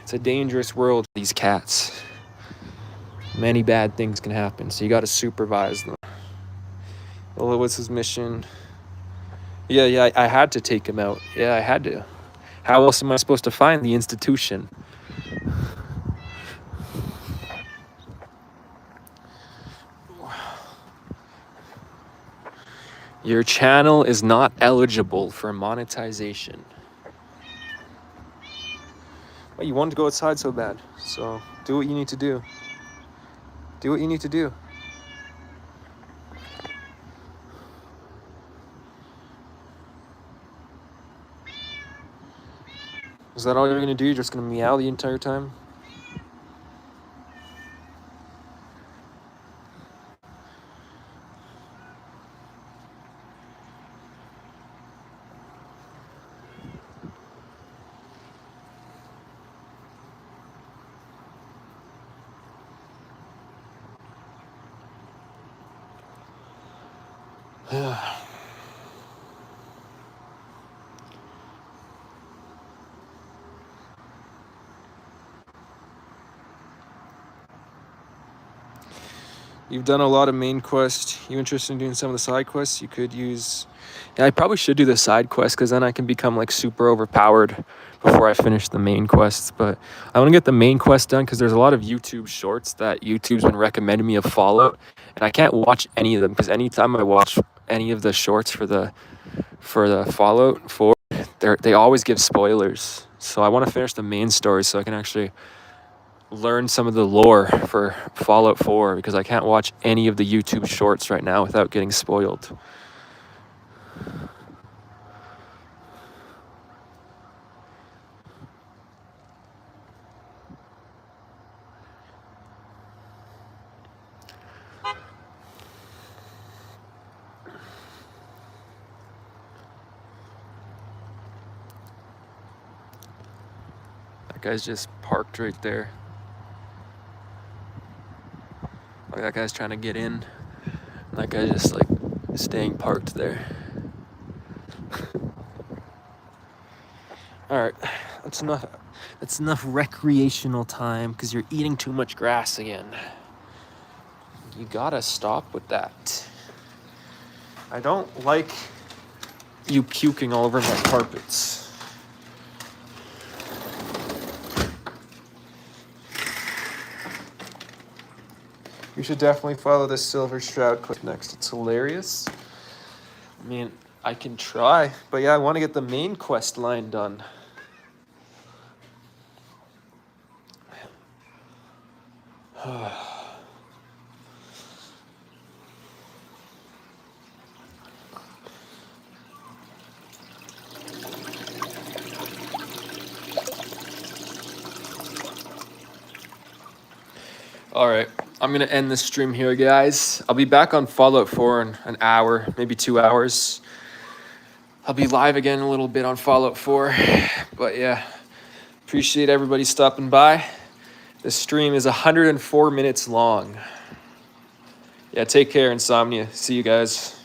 It's a dangerous world, these cats. Many bad things can happen, so you gotta supervise them. Well, what's his mission? Yeah, I had to take him out. Yeah, I had to. How else am I supposed to find the institution? Your channel is not eligible for monetization. Well, you wanted to go outside so bad, so do what you need to do. Do what you need to do. Is that all you're gonna do? You're just gonna meow the entire time? You've done a lot of main quest. You interested in doing some of the side quests? You could use... Yeah, I probably should do the side quest because then I can become like super overpowered before I finish the main quests. But I want to get the main quest done because there's a lot of YouTube shorts that YouTube's been recommending me of Fallout. And I can't watch any of them because anytime I watch any of the shorts for the Fallout 4, they always give spoilers. So I want to finish the main story so I can actually learn some of the lore for Fallout 4 because I can't watch any of the YouTube shorts right now without getting spoiled. That guy's just parked right there. Like that guy's trying to get in. That guy's just like staying parked there. All right, that's enough. That's enough recreational time because you're eating too much grass again. You gotta stop with that. I don't like you puking all over my carpets. You should definitely follow this Silver Shroud quest next. It's hilarious. I mean, I can try, but yeah, I want to get the main quest line done. All right, I'm gonna end this stream here, guys. I'll be back on Fallout 4 in an hour, maybe 2 hours. I'll be live again a little bit on Fallout 4, but yeah, appreciate everybody stopping by. The stream is 104 minutes long. Yeah, take care, Insomnia. See you guys.